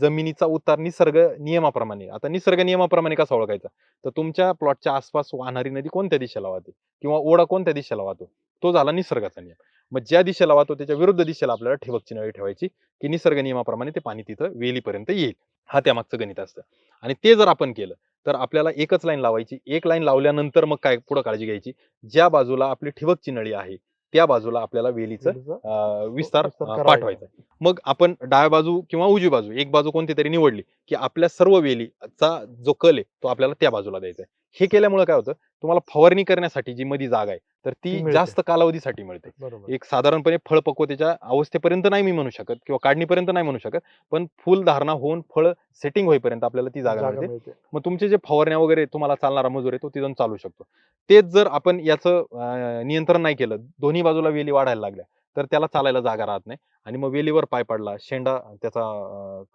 जमिनीचा उतार निसर्ग नियमाप्रमाणे, आता निसर्ग नियमाप्रमाणे कसा ओळखायचा? तर तुमच्या प्लॉटच्या आसपास वाहणारी नदी कोणत्या दिशेला वाहते किंवा ओढा कोणत्या दिशेला वाहतो, तो झाला निसर्गाचा नियम. मग ज्या दिशेला वाहतो त्याच्या विरुद्ध दिशेला आपल्याला ठिबकची नळी ठेवायची, की निसर्ग नियमाप्रमाणे ते पाणी तिथं वेलीपर्यंत येईल. हा त्यामागचं गणित असतं. आणि ते जर आपण केलं, तर आपल्याला एकच लाईन लावायची. एक लाईन लावल्यानंतर मग काय पुढे काळजी घ्यायची, ज्या बाजूला आपली ठिबकची नळी आहे, त्या बाजूला आपल्याला वेलीचं विस्तार पाठवायचा. मग आपण डाव्या बाजू किंवा उजवी बाजू, एक बाजू कोणती तरी निवडली, की आपल्या सर्व वेलीचा जो कल आहे, तो आपल्याला त्या बाजूला द्यायचा आहे. हे केल्यामुळे काय होतं, तुम्हाला फवारणी करण्यासाठी जी मध्ये जागा आहे, तर ती ती मिळते. जास्त कालावधीसाठी मिळते. बरोबर. एक साधारणपणे फळपक्वतेच्या अवस्थेपर्यंत नाही मी म्हणू शकत किंवा काढणीपर्यंत नाही म्हणू शकत, पण फुल धारणा होऊन फळ सेटिंग होईपर्यंत आपल्याला ती जागा मिळते. मिळते. मग तुमचे जे फवारण्या वगैरे तुम्हाला चालणारा मजूर आहे, तो तिथून चालू शकतो. तेच जर आपण याचं नियंत्रण नाही केलं, दोन्ही बाजूला वेली वाढायला लागल्या, तर त्याला चालायला जागा राहत नाही आणि मग वेलीवर पाय पडला, शेंडा त्याचा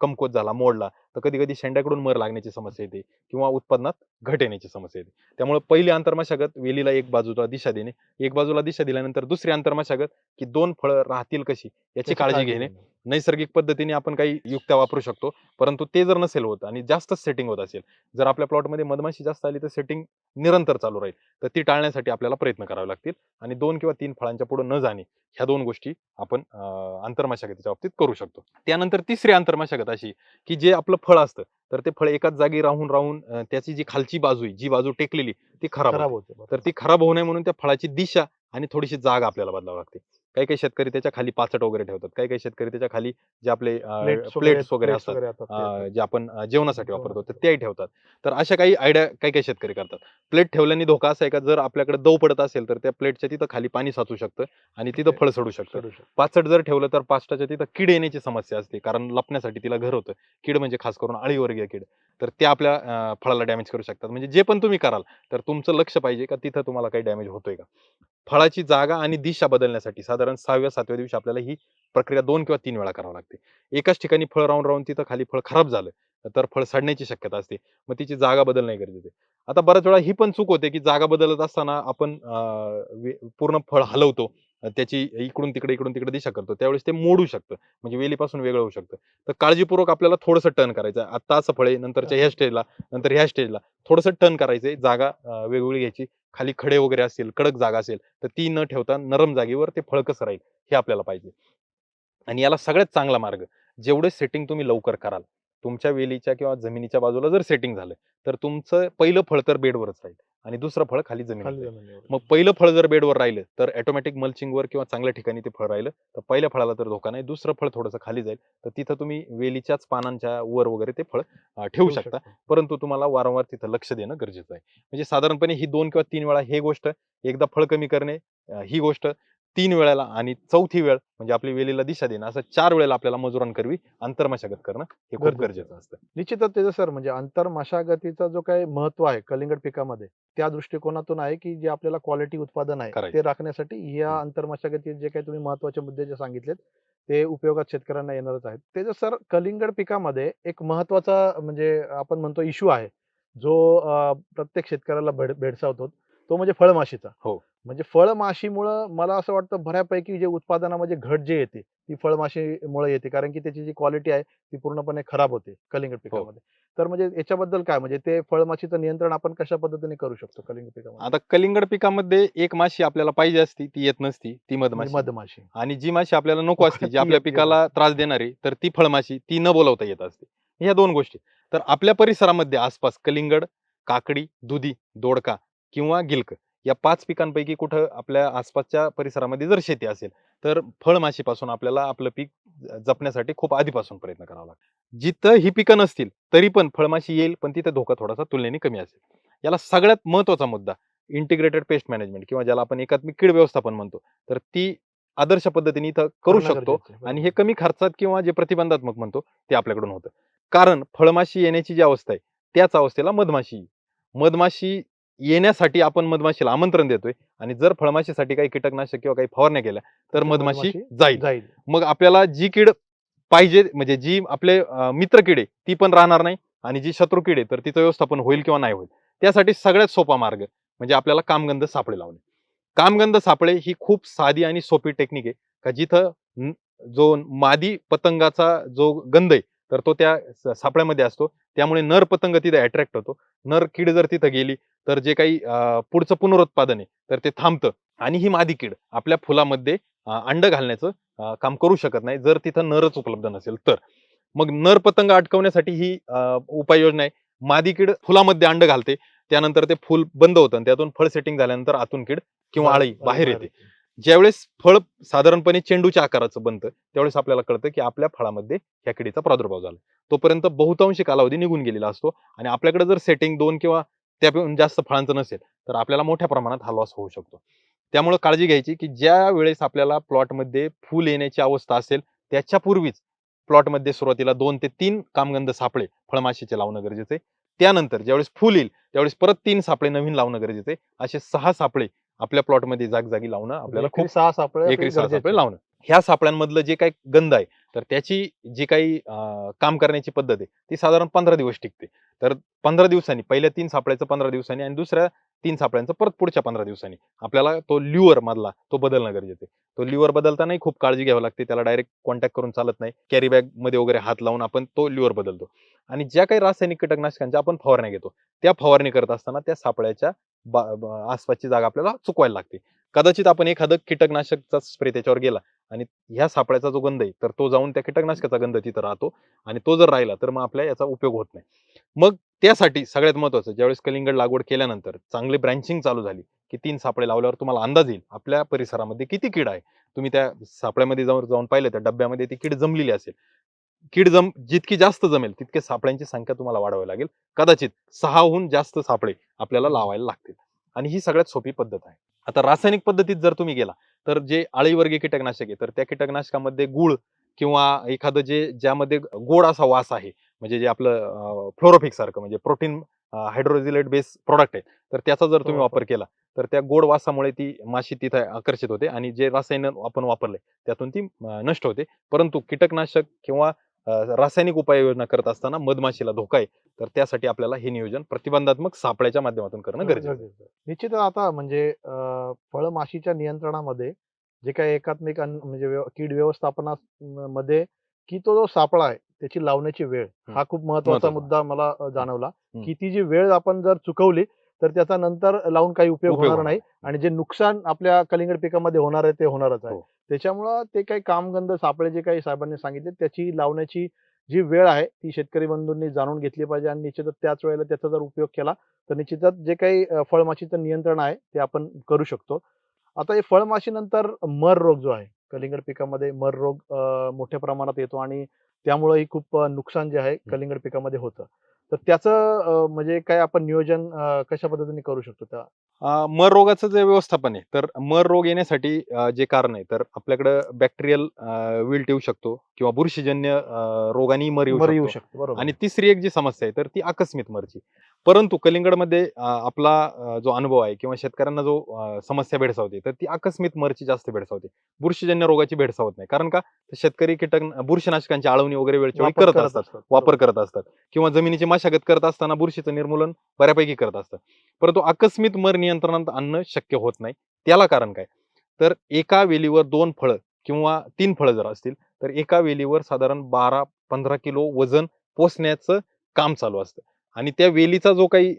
कमकुवत झाला, मोडला, तर कधी-कधी शेंड्याकडून मर लागण्याची समस्या येते किंवा उत्पादनात घट येण्याची समस्या येते. त्यामुळे पहिली आंतरमशागत वेलीला एक बाजूला दिशा देणे, एक बाजूला दिशा दिल्यानंतर दुसरी आंतरमशागत, की 2 फळं राहतील कशी याची काळजी घेणे. नैसर्गिक पद्धतीने आपण काही युक्त्या वापरू शकतो, परंतु ते जर नसेल होत आणि जास्तच सेटिंग होत असेल, जर आपल्या प्लॉटमध्ये मधमाशी जास्त आली तर सेटिंग निरंतर चालू राहील. तर ती टाळण्यासाठी आपल्याला प्रयत्न करावे लागतील आणि 2 किंवा 3 फळांच्या पुढे न जाणे, ह्या 2 गोष्टी आपण आंतरमशागतीच्या बाबतीत करू शकतो. त्यानंतर तिसरी आंतरमशागत अशी, की जे आपलं फळ असतं, तर ते फळ एकाच जागी राहून त्याची जी खालची बाजू आहे, जी बाजू टेकलेली ती खराब होते. तर ती खराब होऊ नये म्हणून त्या फळाची दिशा आणि थोडीशी जागा आपल्याला बदलावी लागते. काही-काही शेतकरी त्याच्या खाली पाचट वगैरे ठेवतात. काही-काही शेतकरी त्याच्या खाली जे आपले प्लेट्स वगैरे असतात, जे आपण जेवणासाठी वापरतो, तर तेही ठेवतात. तर अशा काही आयडिया काही-काही शेतकरी करतात. प्लेट ठेवल्याने धोका असा आहे का, जर आपल्याकडे दव पडत असेल, तर त्या प्लेटच्या तिथं खाली पाणी साचू शकतं आणि तिथं फळ सडू शकतं. पाचट जर ठेवलं तर पाचटाच्या तिथं कीड येण्याची समस्या असते, कारण लपण्यासाठी तिला घर होतं. कीड म्हणजे खास करून अळीवर्गीय कीड. तर ते आपल्या फळाला डॅमेज करू शकतात. म्हणजे जे पण तुम्ही कराल, तर तुमचं लक्ष पाहिजे का तिथं तुम्हाला काही डॅमेज होतोय का? फळाची जागा आणि दिशा बदलण्यासाठी साधारण 6व्या-7व्या दिवशी आपल्याला ही प्रक्रिया 2 किंवा 3 वेळा करावी लागते. एकाच ठिकाणी फळ राहून तिथं खाली फळ खराब झालं, तर फळ सडण्याची शक्यता असते. मग तिची जागा बदलणे गरजेचं आहे. आता बऱ्याच वेळा ही पण चूक होते, की जागा बदलत असताना आपण पूर्ण फळ हलवतो. त्याची इकडून तिकडे दिशा करतो. त्यावेळेस ते मोडू शकतं. म्हणजे वेलीपासून वेगळं होऊ शकतं. तर काळजीपूर्वक आपल्याला थोडंसं टर्न करायचं आहे. आता असं फळ आहे, नंतरच्या ह्या स्टेजला, नंतर ह्या स्टेजला थोडंसं टर्न करायचंय. जागा वेगवेगळी घ्यायची. खाली खडे वगैरे असतील, कडक जागा असेल, तर ती न ठेवता नरम जागेवर ते फळ कसं राहील हे आपल्याला पाहिजे. आणि याला सगळ्यात चांगला मार्ग, जेवढे सेटिंग तुम्ही लवकर कराल, तुमच्या वेलीच्या किंवा जमिनीच्या बाजूला जर सेटिंग झालं, तर तुमचं पहिलं फळ तर बेडवरच राहील आणि दुसरं फळ खाली जमिनीत खाली जाईल. जमिनीवर. मग पहिलं फळ जर बेडवर राहिलं, तर ऑटोमॅटिक मल्चिंगवर किंवा चांगल्या ठिकाणी ते फळ राहिलं, तर पहिल्या फळाला तर धोका नाही. दुसरं फळ थोडंसं खाली जाईल, तर तिथं तुम्ही वेलीच्याच पानांच्या वर वगैरे ते फळ ठेवू ठेवू शकता. शकतो. परंतु तुम्हाला वारंवार तिथं लक्ष देणं गरजेचं आहे. म्हणजे साधारणपणे ही 2 किंवा 3 वेळा हे गोष्ट, एकदा फळ कमी करणे, ही गोष्ट 3 वेळेला आणि चौथी वेळ म्हणजे आपली वेलीला दिशा देणं, असं 4 वेळेला आपल्याला मजुरांकरवी आंतरमशागत करणं हे खूप गरजेचं गरजेचं असतं. निश्चितच त्याचं सर म्हणजे आंतर मशागतीचा जो काही महत्व आहे कलिंगड पिकामध्ये त्या दृष्टिकोनातून आहे की जे आपल्याला क्वालिटी उत्पादन आहे करायचं. ते राखण्यासाठी या हं. आंतर मशागती जे काही तुम्ही महत्वाचे मुद्दे जे सांगितलेत ते उपयोगात शेतकऱ्यांना येणारच आहेत. त्याचं सर कलिंगड पिकामध्ये एक महत्वाचा म्हणजे आपण म्हणतो इश्यू आहे जो प्रत्येक शेतकऱ्याला भेडसावतो तो म्हणजे फळमाशीचा. हो. म्हणजे फळमाशीमुळं मला असं वाटतं बऱ्यापैकी जे उत्पादनामध्ये घट जे येते ती फळमाशीमुळे येते कारण की त्याची जी क्वालिटी आहे ती पूर्णपणे खराब होते कलिंगड हो. पिकामध्ये. तर म्हणजे याच्याबद्दल काय म्हणजे ते फळमाशीचं नियंत्रण आपण कशा पद्धतीने करू शकतो कलिंगड पिकामध्ये? आता कलिंगड पिकामध्ये एक माशी आपल्याला पाहिजे असती, ती येत नसती, ती म्हणजे मधमाशी. मधमाशी. आणि जी माशी आपल्याला नको असती, जी ती आपल्या येत पिकाला असते. त्रास देणारी, तर ती फळमाशी, ती न बोलावता येत असते. ह्या 2 गोष्टी. तर आपल्या परिसरामध्ये आसपास कलिंगड, काकडी, दुधी, दोडका किंवा गिलक या 5 पिकांपैकी कुठं आपल्या आसपासच्या परिसरामध्ये जर शेती असेल, तर फळमाशीपासून आपल्याला आपलं पीक जपण्यासाठी खूप आधीपासून प्रयत्न करावा लागतो. जिथं ही पिकं नसतील, तरी पण फळमाशी येईल, पण तिथे धोका थोडासा तुलनेने कमी असेल. याला सगळ्यात महत्त्वाचा मुद्दा इंटिग्रेटेड पेस्ट मॅनेजमेंट किंवा ज्याला आपण एकात्मिक कीड व्यवस्थापन म्हणतो. तर ती आदर्श पद्धतीने इथं करू करणं शकतो गरजेचं आहे. आणि बरोबर. हे कमी खर्चात किंवा जे प्रतिबंधात्मक म्हणतो ते आपल्याकडून होतं. कारण फळमाशी येण्याची जी अवस्था आहे, त्याच अवस्थेला मधमाशी येईल. मधमाशी येण्यासाठी आपण मधमाशीला आमंत्रण देतोय आणि जर फळमाशीसाठी काही कीटकनाशक किंवा काही फवारण्या केल्या, तर ती मधमाशी मधमाशी जाईल. जाईल. मग आपल्याला जी कीड पाहिजे म्हणजे जी आपले मित्र कीड आहे, ती पण राहणार नाही आणि जी शत्रू कीड आहे, तर तिचं व्यवस्थापन होईल किंवा नाही होईल. त्यासाठी सगळ्यात सोपा मार्ग म्हणजे आपल्याला कामगंध सापळे लावणे. कामगंध सापळे ही खूप साधी आणि सोपी टेक्निक आहे, का जिथं जो मादी पतंगाचा जो गंध आहे, तर तो त्या सापळ्यामध्ये असतो. त्यामुळे नर पतंग तिथे अट्रॅक्ट होतो. नर कीड जर तिथं गेली, तर जे काही पुढचं पुनरुत्पादन आहे, तर ते थांबतं आणि ही मादी कीड आपल्या फुलामध्ये अंड घालण्याचं काम करू शकत नाही, जर तिथं नरच उपलब्ध नसेल तर. मग नर पतंग अटकवण्यासाठी ही उपाययोजना आहे. मादी कीड फुलामध्ये अंड घालते. त्यानंतर ते फूल बंद होतं आणि त्यातून फळ सेटिंग झाल्यानंतर आतून कीड किंवा बाहेर अळी बाहेर येते. येते. ज्यावेळेस फळ साधारणपणे चेंडूच्या आकाराचं बनतं, त्यावेळेस आपल्याला कळतं की आपल्या फळामध्ये ह्या किडीचा प्रादुर्भाव झाला. तोपर्यंत बहुतांशी कालावधी निघून गेलेला असतो आणि आपल्याकडे जर सेटिंग 2 किंवा त्यापेक्षा जास्त फळांचं नसेल, तर आपल्याला मोठ्या प्रमाणात हा लॉस होऊ शकतो. त्यामुळे काळजी घ्यायची की ज्या वेळेस आपल्याला प्लॉटमध्ये फूल येण्याची अवस्था असेल, त्याच्यापूर्वीच प्लॉटमध्ये सुरुवातीला 2 ते 3 कामगंध सापळे फळमाशीचे लावणं गरजेचं आहे. त्यानंतर ज्यावेळेस फूल येईल, त्यावेळेस परत 3 सापळे नवीन लावणं गरजेचं आहे. असे 6 सापळे आपल्या प्लॉटमध्ये जागोजागी लावणं म्हणजे आपल्याला एकरी खूप 6 सापळे आपले एकरी 6 गरजेचे सापळे आहेत. लावणं. ह्या सापळ्यांमधलं जे काही गंध आहे, तर त्याची जी काही काम करण्याची पद्धत आहे, ती साधारण 15 दिवस टिकते. तर 15 दिवसांनी पहिल्या 3 सापळ्याचं 15 दिवसांनी आणि दुसऱ्या 3 सापळ्यांचं परत पुढच्या 15 दिवसांनी आपल्याला तो ल्युअर मधला तो बदलणं गरजेचं आहे. तो ल्युअर बदलतानाही खूप काळजी घ्यावी लागते. त्याला डायरेक्ट कॉन्टॅक्ट करून चालत नाही. कॅरी बॅगमध्ये वगैरे हात लावून आपण तो ल्युअर बदलतो. आणि ज्या काही रासायनिक कीटकनाशकांच्या आपण फवारण्या घेतो, त्या फवारणी करत असताना त्या सापळ्याच्या आसपासची जागा आपल्याला चुकवायला लागते. कदाचित आपण एखादं कीटकनाशकचा स्प्रे त्याच्यावर गेला आणि ह्या सापळ्याचा जो गंध आहे, तर तो जाऊन त्या कीटकनाशकाचा गंध तिथं राहतो आणि तो जर राहिला, तर मग आपल्या याचा उपयोग होत नाही. मग त्यासाठी सगळ्यात महत्त्वाचं ज्यावेळेस कलिंगड लागवड केल्यानंतर चांगली ब्रँचिंग चालू झाली, की 3 सापळे लावल्यावर तुम्हाला अंदाज येईल आपल्या परिसरामध्ये किती कीड आहे. तुम्ही त्या सापळ्यामध्ये जाऊन जाऊन पाहिलं त्या डब्यामध्ये ती कीड जमलेली असेल. जितकी जास्त जमेल तितके सापळ्यांची संख्या तुम्हाला वाढवावी लागेल. कदाचित 6हून जास्त सापळे आपल्याला लावायला लागतील आणि ही सगळ्यात सोपी पद्धत आहे. आता रासायनिक पद्धतीत जर तुम्ही गेला, तर जे अळीवर्गीय कीटकनाशक आहे, तर त्या कीटकनाशकामध्ये गूळ किंवा एखादं ज्यामध्ये गोड असा वास आहे, म्हणजे जे आपलं फ्लोरोफिक सारखं म्हणजे प्रोटीन हायड्रोजिलेट बेस प्रॉडक्ट आहे, तर त्याचा जर तुम्ही वापर केला, तर त्या गोड वासामुळे ती माशी तिथे आकर्षित होते आणि जे रसायन आपण वापरले त्यातून ती नष्ट होते. परंतु कीटकनाशक किंवा रासायनिक उपाययोजना करत असताना मधमाशीला धोका आहे, तर त्यासाठी आपल्याला हे नियोजन प्रतिबंधात्मक सापळ्याच्या माध्यमातून करणं करणं गरजेचं आहे. गरजेचं आहे. निश्चितच आता म्हणजे फळमाशीच्या नियंत्रणामध्ये जे काही एकात्मिक म्हणजे कीड व्यवस्थापना मध्ये की तो जो सापळा आहे त्याची लावण्याची वेळ हं. हा खूप महत्वाचा महत्वाचं. मुद्दा मला हं, जाणवला, हं. की ती जी वेळ आपण जर चुकवली तर त्याचा नंतर लावून काही उपयोग उपयोग होणार होणार नाही आणि जे नुकसान आपल्या कलिंगड पिकामध्ये होणार आहे ते होणारच आहे. हो. त्याच्यामुळं ते काही कामगंध सापळे जे काही साहेबांनी सांगितले त्याची लावण्याची जी वेळ आहे ती शेतकरी बंधूंनी जाणून घेतली पाहिजे आणि निश्चितच त्याच वेळेला त्याचा जर उपयोग केला तर निश्चितच जे काही फळमाशीचं नियंत्रण आहे ते आपण करू शकतो. आता हे फळमाशीनंतर मर रोग जो आहे, कलिंगड पिकामध्ये मर रोग मोठ्या प्रमाणात येतो आणि त्यामुळेही खूप नुकसान जे आहे कलिंगड पिकामध्ये होतं. तर त्याचं म्हणजे काय आपण नियोजन कशा पद्धतीने करू शकतो त्या? मर रोगाचं जे व्यवस्थापन आहे, तर मर रोग येण्यासाठी जे कारण आहे, तर आपल्याकडं बॅक्टेरियल विल्ट येऊ शकतो किंवा बुरशीजन्य रोगाने मर येऊ मर येऊ शकतो. शकतो. बरोबर आणि आहे. तिसरी एक जी समस्या आहे, तर ती आकस्मिक मरची. परंतु कलिंगडमध्ये आपला जो अनुभव आहे किंवा शेतकऱ्यांना जो समस्या भेडसावते, तर ती आकस्मिक मरची जास्त भेडसावते. बुरशीजन्य रोगाची भेडसावत नाही. कारण का? तर शेतकरी बुरशीनाशकांची आळवणी वगैरे वेळच्या वेळी वापर करत करत असतात, असतात. वापर बरोबर. करत असतात किंवा जमिनीची मशागत करत असताना बुरशीचं निर्मूलन बऱ्यापैकी करत असतात. परंतु आकस्मिक मर नियंत्रणात आणणं शक्य होत नाही. त्याला कारण काय? तर एका वेलीवर 2 फळं किंवा 3 फळं जर असतील, तर एका वेलीवर साधारण 12-15 किलो वजन पोसण्याचं काम चालू असतं. आणि त्या वेलीचा जो काही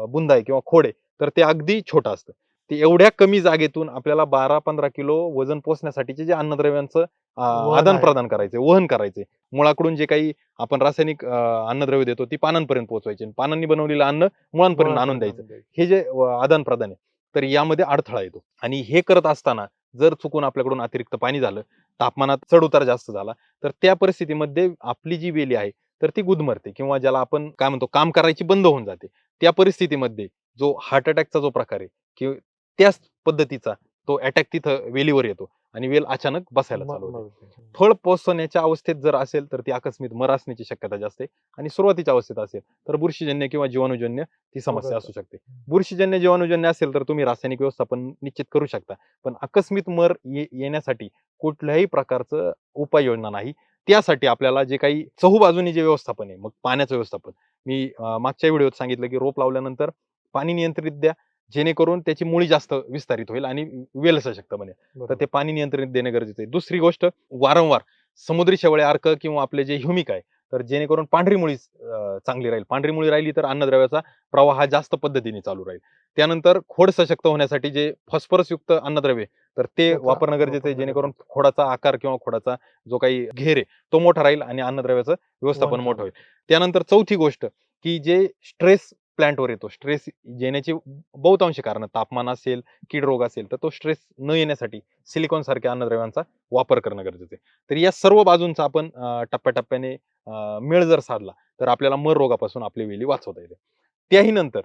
बुंदा आहे किंवा खोड आहे, तर ते अगदी छोटं असतं. ते एवढ्या कमी जागेतून आपल्याला 12-15 किलो वजन पोसण्यासाठीचे जे अन्नद्रव्यांचं वहन आहे. आदान-प्रदान करायचंय, वहन करायचंय. मुळाकडून जे काही आपण रासायनिक अन्नद्रव्य देतो, ती पानांपर्यंत पोहोचवायची आणि पानांनी बनवलेलं अन्न मुळांपर्यंत आणून मुळापर्यंत द्यायचं. आणून द्यायचं. हे जे आदान-प्रदान आहे, तर यामध्ये अडथळा येतो. आणि हे करत असताना जर चुकून आपल्याकडून अतिरिक्त पाणी झालं, तापमानात चढ-उतार जास्त झाला, तर त्या परिस्थितीमध्ये आपली जी वेली आहे, तर ती गुदमरते किंवा ज्याला आपण काय म्हणतो, काम करायची बंद होऊन जाते. त्या परिस्थितीमध्ये जो हार्ट अटॅकचा जो प्रकार आहे किंवा त्याच पद्धतीचा तो अटॅक तिथं वेलीवर येतो आणि वेल अचानक बसायला चालू होते. मग फळ पोसण्याच्या अवस्थेत जर असेल, तर ती आकस्मिक मर असण्याची शक्यता जास्त आहे आणि सुरुवातीच्या अवस्थेत असेल, तर बुरशीजन्य किंवा जीवाणूजन्य ती समस्या वगळतं. असू शकते. बुरशीजन्य, जीवाणूजन्य असेल, तर तुम्ही रासायनिक व्यवस्थापन निश्चित करू शकता. पण आकस्मिक मर येण्यासाठी कुठल्याही प्रकारचं उपाययोजना नाही. त्यासाठी आपल्याला जे काही चहूबाजूनी जे व्यवस्थापन आहे, मग पाण्याचं व्यवस्थापन. मी मागच्या व्हिडिओत सांगितलं, की रोप लावल्यानंतर पाणी नियंत्रित द्या, जेणेकरून त्याची मुळी जास्त विस्तारित होईल आणि वेल सशक्त बनेल. तर बरोबर. ते पाणी नियंत्रित देणे गरजेचं आहे. दुसरी गोष्ट, वारंवार समुद्री शेवाळे अर्क किंवा आपले जे ह्युमिक आहे, तर जेणेकरून पांढरी मुळी चांगली राहील. पांढरी मुळी राहिली तर अन्नद्रव्याचा प्रवाह हा जास्त पद्धतीने चालू राहील. त्यानंतर खोड सशक्त होण्यासाठी जे फॉस्फरसयुक्त अन्नद्रव्य तर ते त्याचा वापरणं गरजेचं आहे, वापर जेणेकरून गरजेचा. खोडाचा आकार किंवा खोडाचा जो काही घेर आहे तो मोठा राहील आणि अन्नद्रव्याचं व्यवस्थापन वहन मोठं चांगलं. होईल. त्यानंतर चौथी गोष्ट, की जे स्ट्रेस प्लांटवर येतो, स्ट्रेस येण्याची बहुतांशी कारणं तापमान असेल, कीड रोग असेल, तर तो स्ट्रेस न येण्यासाठी सिलिकॉन सारख्या अन्नद्रव्यांचा वापर करणं गरजेचं आहे. तर या सर्व बाजूंचा आपण टप्प्याटप्प्याने मेळ जर साधला, तर आपल्याला मर रोगापासून आपली वेली वाचवता येते. त्याही नंतर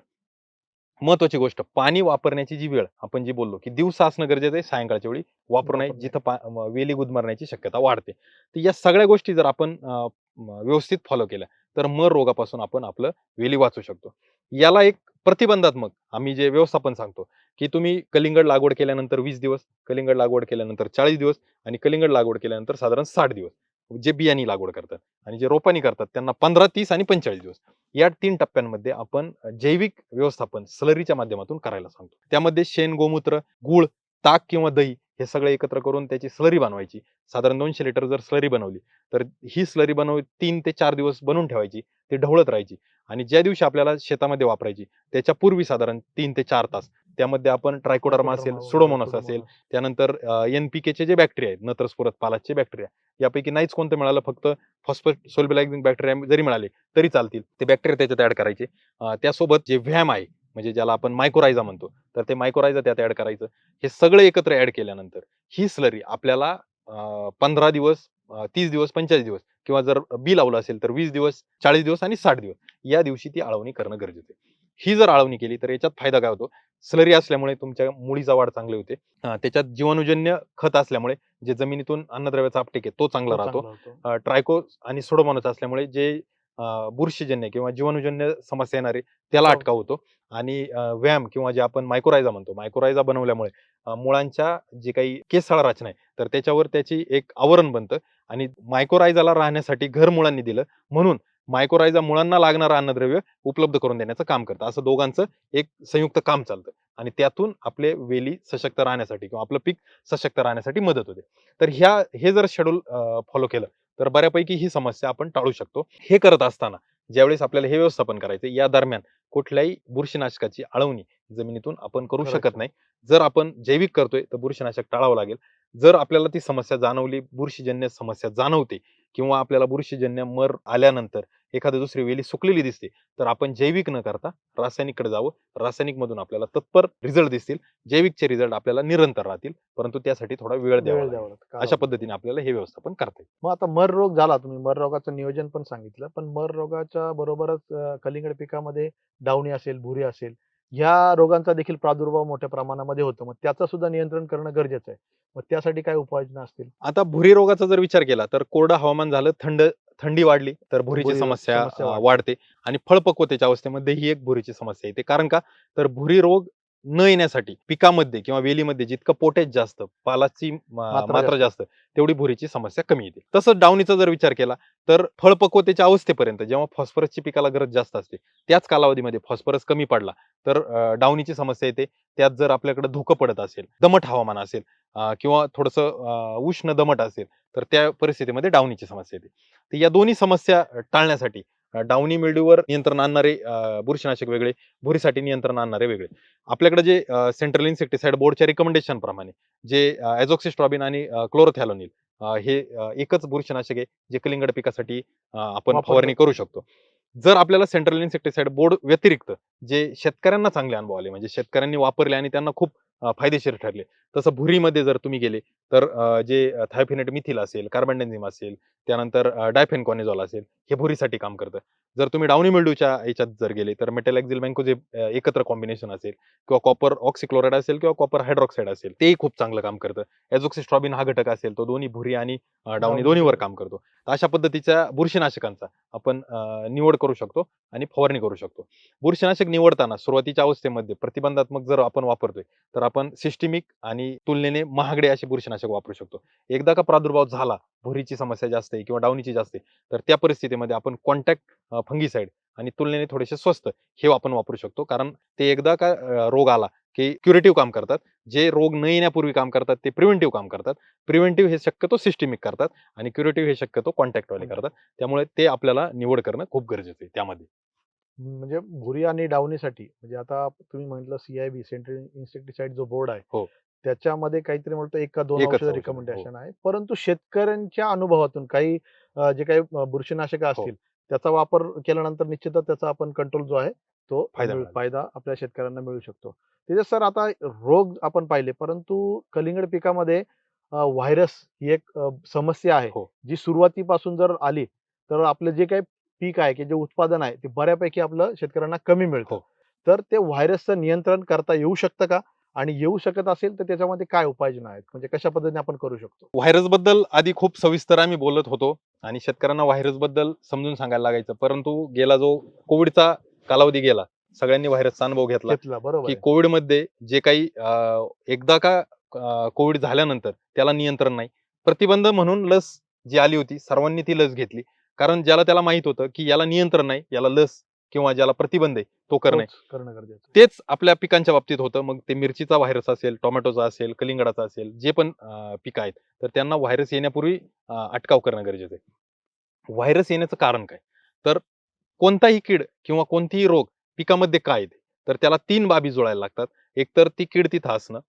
महत्वाची गोष्ट, पाणी वापरण्याची जी वेळ आपण जी बोललो, की दिवसा असणं गरजेचं आहे, सायंकाळच्या वेळी वापरू नये, वापर नाही. जिथं वेली गुदमरण्याची शक्यता वाढते. तर या सगळ्या गोष्टी जर आपण व्यवस्थित फॉलो केल्या, तर मर रोगापासून आपण आपलं वेली वाचू शकतो. याला एक प्रतिबंधात्मक आम्ही जे व्यवस्थापन सांगतो, की तुम्ही कलिंगड लागवड केल्यानंतर 20 दिवस, कलिंगड लागवड केल्यानंतर 40 दिवस आणि कलिंगड लागवड केल्यानंतर साधारण 60 दिवस. जे बियाणी लागवड करतात आणि जे रोपानी करतात त्यांना 15, 30 आणि 45 दिवस. या 3 टप्प्यांमध्ये आपण जैविक व्यवस्थापन स्लरीच्या माध्यमातून करायला सांगतो. त्यामध्ये शेण, गोमूत्र, गूळ, ताक किंवा दही हे सगळं एकत्र करून त्याची स्लरी बनवायची. साधारण 200 लिटर जर स्लरी बनवली, तर ही स्लरी 3 ते 4 दिवस बनवून ठेवायची. ती ढवळत राहायची आणि ज्या दिवशी आपल्याला शेतामध्ये वापरायची, त्याच्या पूर्वी साधारण 3 ते 4 तास त्यामध्ये आपण ट्रायकोडर्मा असेल, ट्रायकोडर्मा वगैरे, सुडोमोनास असेल, सुडोमोनास. त्यानंतर एन-पी-केचे जे बॅक्टेरिया आहेत, नत्रस्फुरत पालाचे बॅक्टेरिया, यापैकी नाहीच कोणतं मिळालं, फक्त फॉस्फोसोल्बिलायझिंग बॅक्टेरिया जरी मिळाले तरी चालतील. ते बॅक्टेरिया त्याच्यात ॲड करायचे. त्यासोबत जे व्हॅम आहे, म्हणजे ज्याला आपण मायकोरायझा म्हणतो, तर ते मायकोरायझा त्यात ॲड करायचं. हे सगळं एकत्र ॲड केल्यानंतर ही स्लरी आपल्याला 15 दिवस, 30 दिवस, 45 दिवस किंवा जर बी लावलं असेल तर 20 दिवस, 40 दिवस आणि 60 दिवस या दिवशी ती आळवणी करणं गरजेचं आहे. ही जर आळवणी केली तर याच्यात फायदा काय होतो? स्लरी असल्यामुळे तुमच्या मुळीचा वाढ चांगली होते. त्याच्यात जीवाणूजन्य खत असल्यामुळे जे जमिनीतून अन्नद्रव्याचा अपटेक आहे तो चांगला तो राहतो. चांगला होतो. ट्रायको आणि सुडोमोनास असल्यामुळे जे बुरशीजन्य किंवा जीवाणूजन्य समस्या येणारे त्याला तो अटकाव होतो आणि व्यायाम किंवा जे आपण मायकोरायझा म्हणतो, मायकोरायझा बनवल्यामुळे मुळांच्या जे काही केसाळ रचना आहे, तर त्याच्यावर त्याची एक आवरण बनतं आणि मायकोरायझाला राहण्यासाठी घर मुळांनी दिलं, म्हणून मायकोरायझा मुळांना लागणारं अन्नद्रव्य उपलब्ध करून देण्याचं काम करतं. असं दोघांचं एक संयुक्त काम चालतं आणि त्यातून आपले वेली सशक्त राहण्यासाठी किंवा आपलं पीक सशक्त राहण्यासाठी मदत होते. तर हे जर शेड्यूल फॉलो केलं, तर बऱ्यापैकी ही समस्या आपण टाळू शकतो. हे करत असताना ज्यावेळेस आपल्याला हे व्यवस्थापन करायचं या दरम्यान कुठल्याही बुरशीनाशकाची आळवणी जमिनीतून आपण करू शकत करायचं. नाही. जर आपण जैविक करतोय तर बुरशीनाशक टाळावं लागेल. जर आपल्याला ती समस्या जाणवली, बुरशीजन्य समस्या जाणवते किंवा आपल्याला बुरशीजन्य मर आल्यानंतर एखादी दुसरी वेली सुकलेली दिसते, तर आपण जैविक न करता रासायनिककडे जावं. रासायनिक मधून आपल्याला तत्पर रिझल्ट दिसतील. जैविकचे रिझल्ट आपल्याला निरंतर राहतील, परंतु त्यासाठी थोडा वेळ द्यावा वेळ लागेल. द्यावा लागतो. अशा पद्धतीने आपल्याला हे व्यवस्थापन करता येईल. मग आता मर रोग झाला, तुम्ही मर रोगाचं नियोजन पण सांगितलं. पण मर रोगाच्या बरोबरच कलिंगड पिकामध्ये डावणी असेल, भुरी असेल, ह्या रोगांचा देखील प्रादुर्भाव मोठ्या प्रमाणामध्ये होतो. मग त्याचं सुद्धा नियंत्रण करणं गरजेचं आहे. मग त्यासाठी काय उपाययोजना असतील? आता भुरी रोगाचा जर विचार केला तर कोरडं हवामान झालं, थंडी वाढली तर भुरीची भुरी रोग समस्या समस्या वाढते. वाढते आणि फळपक्वतेच्या अवस्थेमध्ये ही एक भुरीची समस्या येते. कारण का? तर भुरी रोग न येण्यासाठी पिकामध्ये किंवा वेलीमध्ये जितकं पोटॅश जास्त, पालाची मात्रा जास्त. जास्त, तेवढी भुरीची समस्या कमी येते. तसंच डावणीचा जर विचार केला तर फळपक्वतेच्या अवस्थेपर्यंत जेव्हा फॉस्फरसची पिकाला गरज जास्त असते, त्याच कालावधीमध्ये फॉस्फरस कमी पडला तर डावणीची समस्या येते. त्यात जर आपल्याकडे धुकं पडत असेल, दमट हवामान असेल किंवा थोडंसं उष्ण दमट असेल, तर त्या परिस्थितीमध्ये डावणीची समस्या येते. तर या दोन्ही समस्या टाळण्यासाठी डावणी मिल्ड्यूवर नियंत्रण आणणारे बुरशीनाशक वेगळे, भुरीसाठी नियंत्रण आणणारे वेगळे. आपल्याकडे जे सेंट्रल इन्सेक्टिसाइड बोर्डच्या रिकमेंडेशन प्रमाणे जे ॲझॉक्सिस्ट्रॉबिन आणि क्लोरोथॅलोनिल हे एकच बुरशीनाशक आहे जे कलिंगड पिकासाठी आपण वापरलं फवारणी करू शकतो. जर आपल्याला सेंट्रल इन्सेक्टिसाइड बोर्ड व्यतिरिक्त जे शेतकऱ्यांना चांगले अनुभव आले, म्हणजे शेतकऱ्यांनी वापरले आणि त्यांना खूप फायदेशीर ठरले, तसं भुरीमध्ये जर तुम्ही गेले तर जे थायोफिनेट मिथिल असेल, कार्बेंडेन्झिम असेल, त्यानंतर डायफेनकॉनिझॉल असेल, हे भुरीसाठी काम करतं. जर तुम्ही डाउनी मिल्ड्यूच्या ह्याच्यात जर गेले तर मेटॅलॅक्झिल मँकोजेब एकत्र कॉम्बिनेशन असेल किंवा कॉपर ऑक्सिक्लोराइड असेल किंवा कॉपर हायड्रॉक्साईड असेल, तेही खूप चांगलं काम करतं. ॲझॉक्सिस्ट्रॉबिन हा घटक असेल, तो दोन्ही भुरी आणि डाउनी दोन्हीवर काम करतो. तर अशा पद्धतीच्या बुरशीनाशकांचा आपण निवड करू शकतो आणि फवारणी करू शकतो. बुरशीनाशक निवडताना सुरुवातीच्या अवस्थेमध्ये प्रतिबंधात्मक जर आपण वापरतोय, तर आपण सिस्टिमिक आणि तुलनेने महागडे असे बुरशीनाशक वापरू शकतो. एकदा का प्रादुर्भाव झाला, भुरीची समस्या जास्त आहे किंवा डावणीची जास्त आहे, तर त्या परिस्थितीमध्ये आपण कॉन्टॅक्ट फंगिसाइड आणि तुलनेने थोडेसे स्वस्त हे आपण वापरू शकतो. कारण ते एकदा का रोग आला की क्युरेटिव्ह काम करतात. जे रोग न येण्यापूर्वी काम करतात ते प्रिव्हेंटिव्ह काम करतात. प्रिव्हेंटिव्ह हे शक्यतो सिस्टिमिक करतात आणि क्युरेटिव्ह हे शक्यतो कॉन्टॅक्टवाले करतात. त्यामुळे ते आपल्याला निवड करणं खूप गरजेचं आहे त्यामध्ये. म्हणजे भुरी आणि डावणीसाठी म्हणजे आता तुम्ही म्हटलं CIB सेंट्रल इन्सेक्टिसाइड जो बोर्ड आहे, हो. त्याच्यामध्ये काहीतरी म्हणतो 1 का 2 एकच औषधं औषध. हो. रिकमेंडेशन आहे. परंतु शेतकऱ्यांच्या अनुभवातून काही जे काही बुरशीनाशकं हो. असतील, त्याचा वापर केल्यानंतर निश्चितच त्याचा आपण कंट्रोल जो आहे, तो फायदा मिळाला. फायदा आपल्या शेतकऱ्यांना मिळू शकतो. त्याच्यात सर आता रोग आपण पाहिले, परंतु कलिंगड पिकामध्ये व्हायरस ही एक समस्या आहे. हो. जी सुरुवातीपासून जर आली, तर आपलं जे काही पीक आहे, की जे उत्पादन आहे, ते बऱ्यापैकी आपलं शेतकऱ्यांना कमी मिळतं. हो. तर ते व्हायरसचं नियंत्रण करता येऊ शकतं का? आणि येऊ शकत असेल तर त्याच्यामध्ये काय उपाययोजना आहेत? म्हणजे कशा पद्धतीने आपण करू शकतो? व्हायरस बद्दल आधी खूप सविस्तर आम्ही बोलत होतो आणि शेतकऱ्यांना व्हायरस बद्दल समजून सांगायला लागायचं. परंतु गेला जो कोविडचा कालावधी गेला, सगळ्यांनी व्हायरसचा अनुभव घेतला, घेतला बरोबर की आहे. कोविडमध्ये जे काही एकदा का कोविड झाल्यानंतर त्याला नियंत्रण नाही. प्रतिबंध म्हणून लस जी आली होती, सर्वांनी ती लस घेतली. कारण ज्याला त्याला माहित होतं, की याला नियंत्रण नाही, याला लस किंवा ज्याला प्रतिबंध आहे, तो करणे. तोच करणं गरजेचं आहे. तेच आपल्या पिकांच्या बाबतीत होतं. मग ते मिरचीचा व्हायरस असेल, टोमॅटोचा असेल, कलिंगडाचा असेल, जे पण पिकं आहेत, तर त्यांना व्हायरस येण्यापूर्वी अटकाव करणं गरजेचं आहे. व्हायरस येण्याचं कारण काय? तर कोणताही कीड किंवा कोणतीही रोग पिकामध्ये का येते? तर त्याला 3 बाबी जुळायला लागतात. एकतर ती कीड तिथं असणं,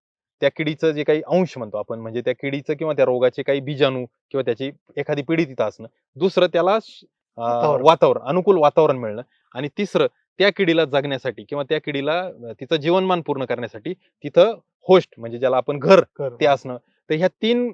त्या किडीचं जे काही अंश म्हणतो आपण, म्हणजे त्या किडीचं किंवा त्या रोगाचे काही बीजाणू किंवा त्याची एखादी पिढी तिथं असणं. दुसरं त्याला वातावरण. वातावरण, अनुकूल वातावरण मिळणं आणि तिसरं त्या किडीला जगण्यासाठी किंवा त्या किडीला तिचं जीवनमान पूर्ण करण्यासाठी तिथं होस्ट म्हणजे ज्याला आपण घर ते असणं. तर ह्या 3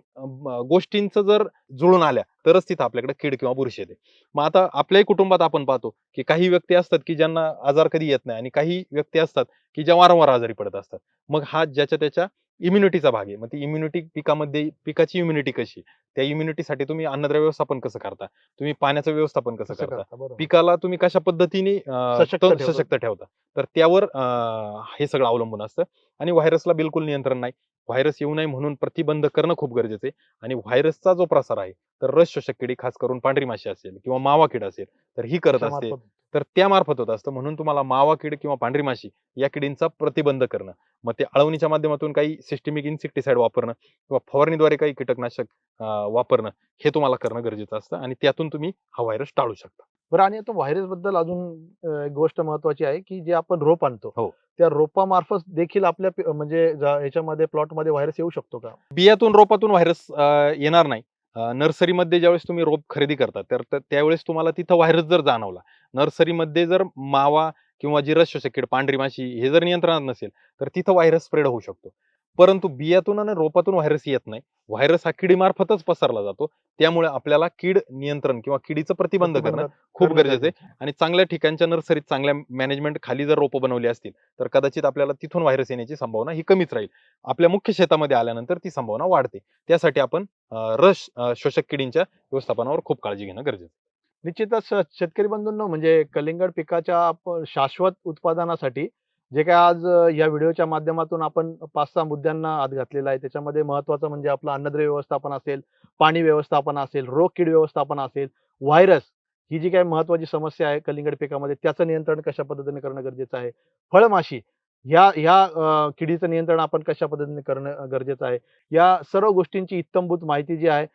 गोष्टींचं जर जुळून आल्या तरच तिथं आपल्याकडे कीड किंवा बुरशी येते. मग आता आपल्याही कुटुंबात आपण पाहतो, की काही व्यक्ती असतात, की ज्यांना आजार कधी येत नाही आणि काही व्यक्ती असतात, की ज्या वारंवार आजारी पडत असतात. मग हा ज्याच्या त्याच्या इम्युनिटीचा भाग आहे. मग ती इम्युनिटी पिकामध्ये पिकाची इम्युनिटी कशी? त्या इम्युनिटीसाठी तुम्ही अन्नद्रव्य व्यवस्थापन कसं करता? तुम्ही पाण्याचं व्यवस्थापन कसं कसं करता? करता बरोबर. पिकाला तुम्ही कशा पद्धतीने सशक्त ठेवता. तर त्यावर हे सगळं अवलंबून असतं आणि व्हायरसला बिलकुल नियंत्रण नाही. व्हायरस येऊ नये म्हणून प्रतिबंध करणं खूप गरजेचं आहे आणि व्हायरसचा जो प्रसार आहे, तर रस शोषक किडी खास करून पांढरी माशी असेल किंवा मावा कीड असेल, तर ही करत असते. त्याच्यामार्फत तर त्यामार्फत होत असतं. म्हणून तुम्हाला मावा कीड किंवा पांढरी माशी या किडींचा प्रतिबंध करणं. मग ते अळवणीच्या माध्यमातून काही सिस्टमिक इन्सेक्टिसाइड वापरणं किंवा फवारणीद्वारे काही कीटकनाशक वापरणं हे तुम्हाला करणं गरजेचं असतं आणि त्यातून तुम्ही हा व्हायरस टाळू शकता. बरं आणि आता व्हायरस बद्दल अजून एक गोष्ट महत्वाची आहे, की जे आपण रोप आणतो, हो. त्या रोपामार्फत देखील आपल्या म्हणजे ह्याच्यामध्ये प्लॉटमध्ये व्हायरस येऊ शकतो का? बियातून रोपातून व्हायरस येणार नाही. नर्सरीमध्ये ज्यावेळेस तुम्ही रोप खरेदी करता, तर त्यावेळेस तुम्हाला तिथं व्हायरस जर जाणवला, नर्सरीमध्ये जर मावा किंवा जी रस शोषक कीड, पांढरी माशी हे जर नियंत्रणात नसेल, तर तिथं व्हायरस स्प्रेड होऊ शकतो. परंतु बियातून आणि रोपातून व्हायरस येत नाही. व्हायरस हा किडीमार्फतच पसरला जातो. त्यामुळे आपल्याला कीड नियंत्रण किंवा किडीचं प्रतिबंध करणं खूप करणं गरजेचं आहे. आणि चांगल्या ठिकाणच्या नर्सरीत चांगल्या मॅनेजमेंट खाली जर रोपं बनवली असतील, तर कदाचित आपल्याला तिथून व्हायरस येण्याची संभावना ही कमीच राहील. आपल्या मुख्य शेतामध्ये आल्यानंतर ती संभावना वाढते. त्यासाठी आपण शोषक किडींच्या व्यवस्थापनावर खूप काळजी घेणं गरजेचं आहे. निश्चितच शेतकरी बंधूंनो म्हणजे कलिंगड पिकाच्या शाश्वत उत्पादनासाठी जे काही आज या व्हिडिओच्या माध्यमातून आपण 5-6 मुद्द्यांना हात घातलेला आहे. त्याच्यामध्ये महत्त्वाचं म्हणजे आपलं अन्नद्रव्य व्यवस्थापन असेल, पाणी व्यवस्थापन असेल, रोग कीड व्यवस्थापन असेल, व्हायरस ही जी काही महत्त्वाची समस्या आहे कलिंगड पिकामध्ये त्याचं नियंत्रण कशा पद्धतीने करणं गरजेचं आहे. फळमाशी ह्या ह्या किडीचं नियंत्रण आपण कशा पद्धतीने करणं गरजेचं आहे. या सर्व गोष्टींची इत्थंभूत माहिती जी आहे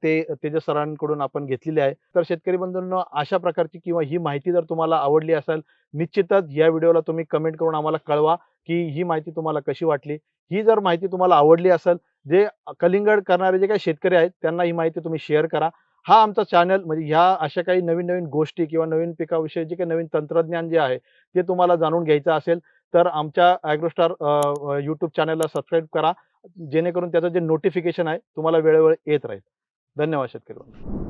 ते तेजस सरांकडून आपण घेतलेली आहे. तर शेतकरी बंधूंनो अशा प्रकारची किंवा ही माहिती जर तुम्हाला आवडली असेल, निश्चितच या व्हिडिओला तुम्ही कमेंट करून आम्हाला कळवा, की ही माहिती तुम्हाला कशी वाटली. ही जर माहिती तुम्हाला आवडली असेल, जे कलिंगड करणारे जे काही शेतकरी आहेत, त्यांना ही माहिती तुम्ही शेअर करा. हा आमचा चॅनल म्हणजे ह्या अशा काही नवीन-नवीन गोष्टी किंवा नवीन पिकाविषयी जे काही नवीन तंत्रज्ञान जे आहे, ते तुम्हाला जाणून घ्यायचं असेल, तर आमच्या ॲग्रोस्टार YouTube चॅनलला सबस्क्राईब करा. जेणेकरून त्याचं जे नोटिफिकेशन आहे, तुम्हाला वेळोवेळी येत राहील. धन्यवाद शेतकरी बंधू.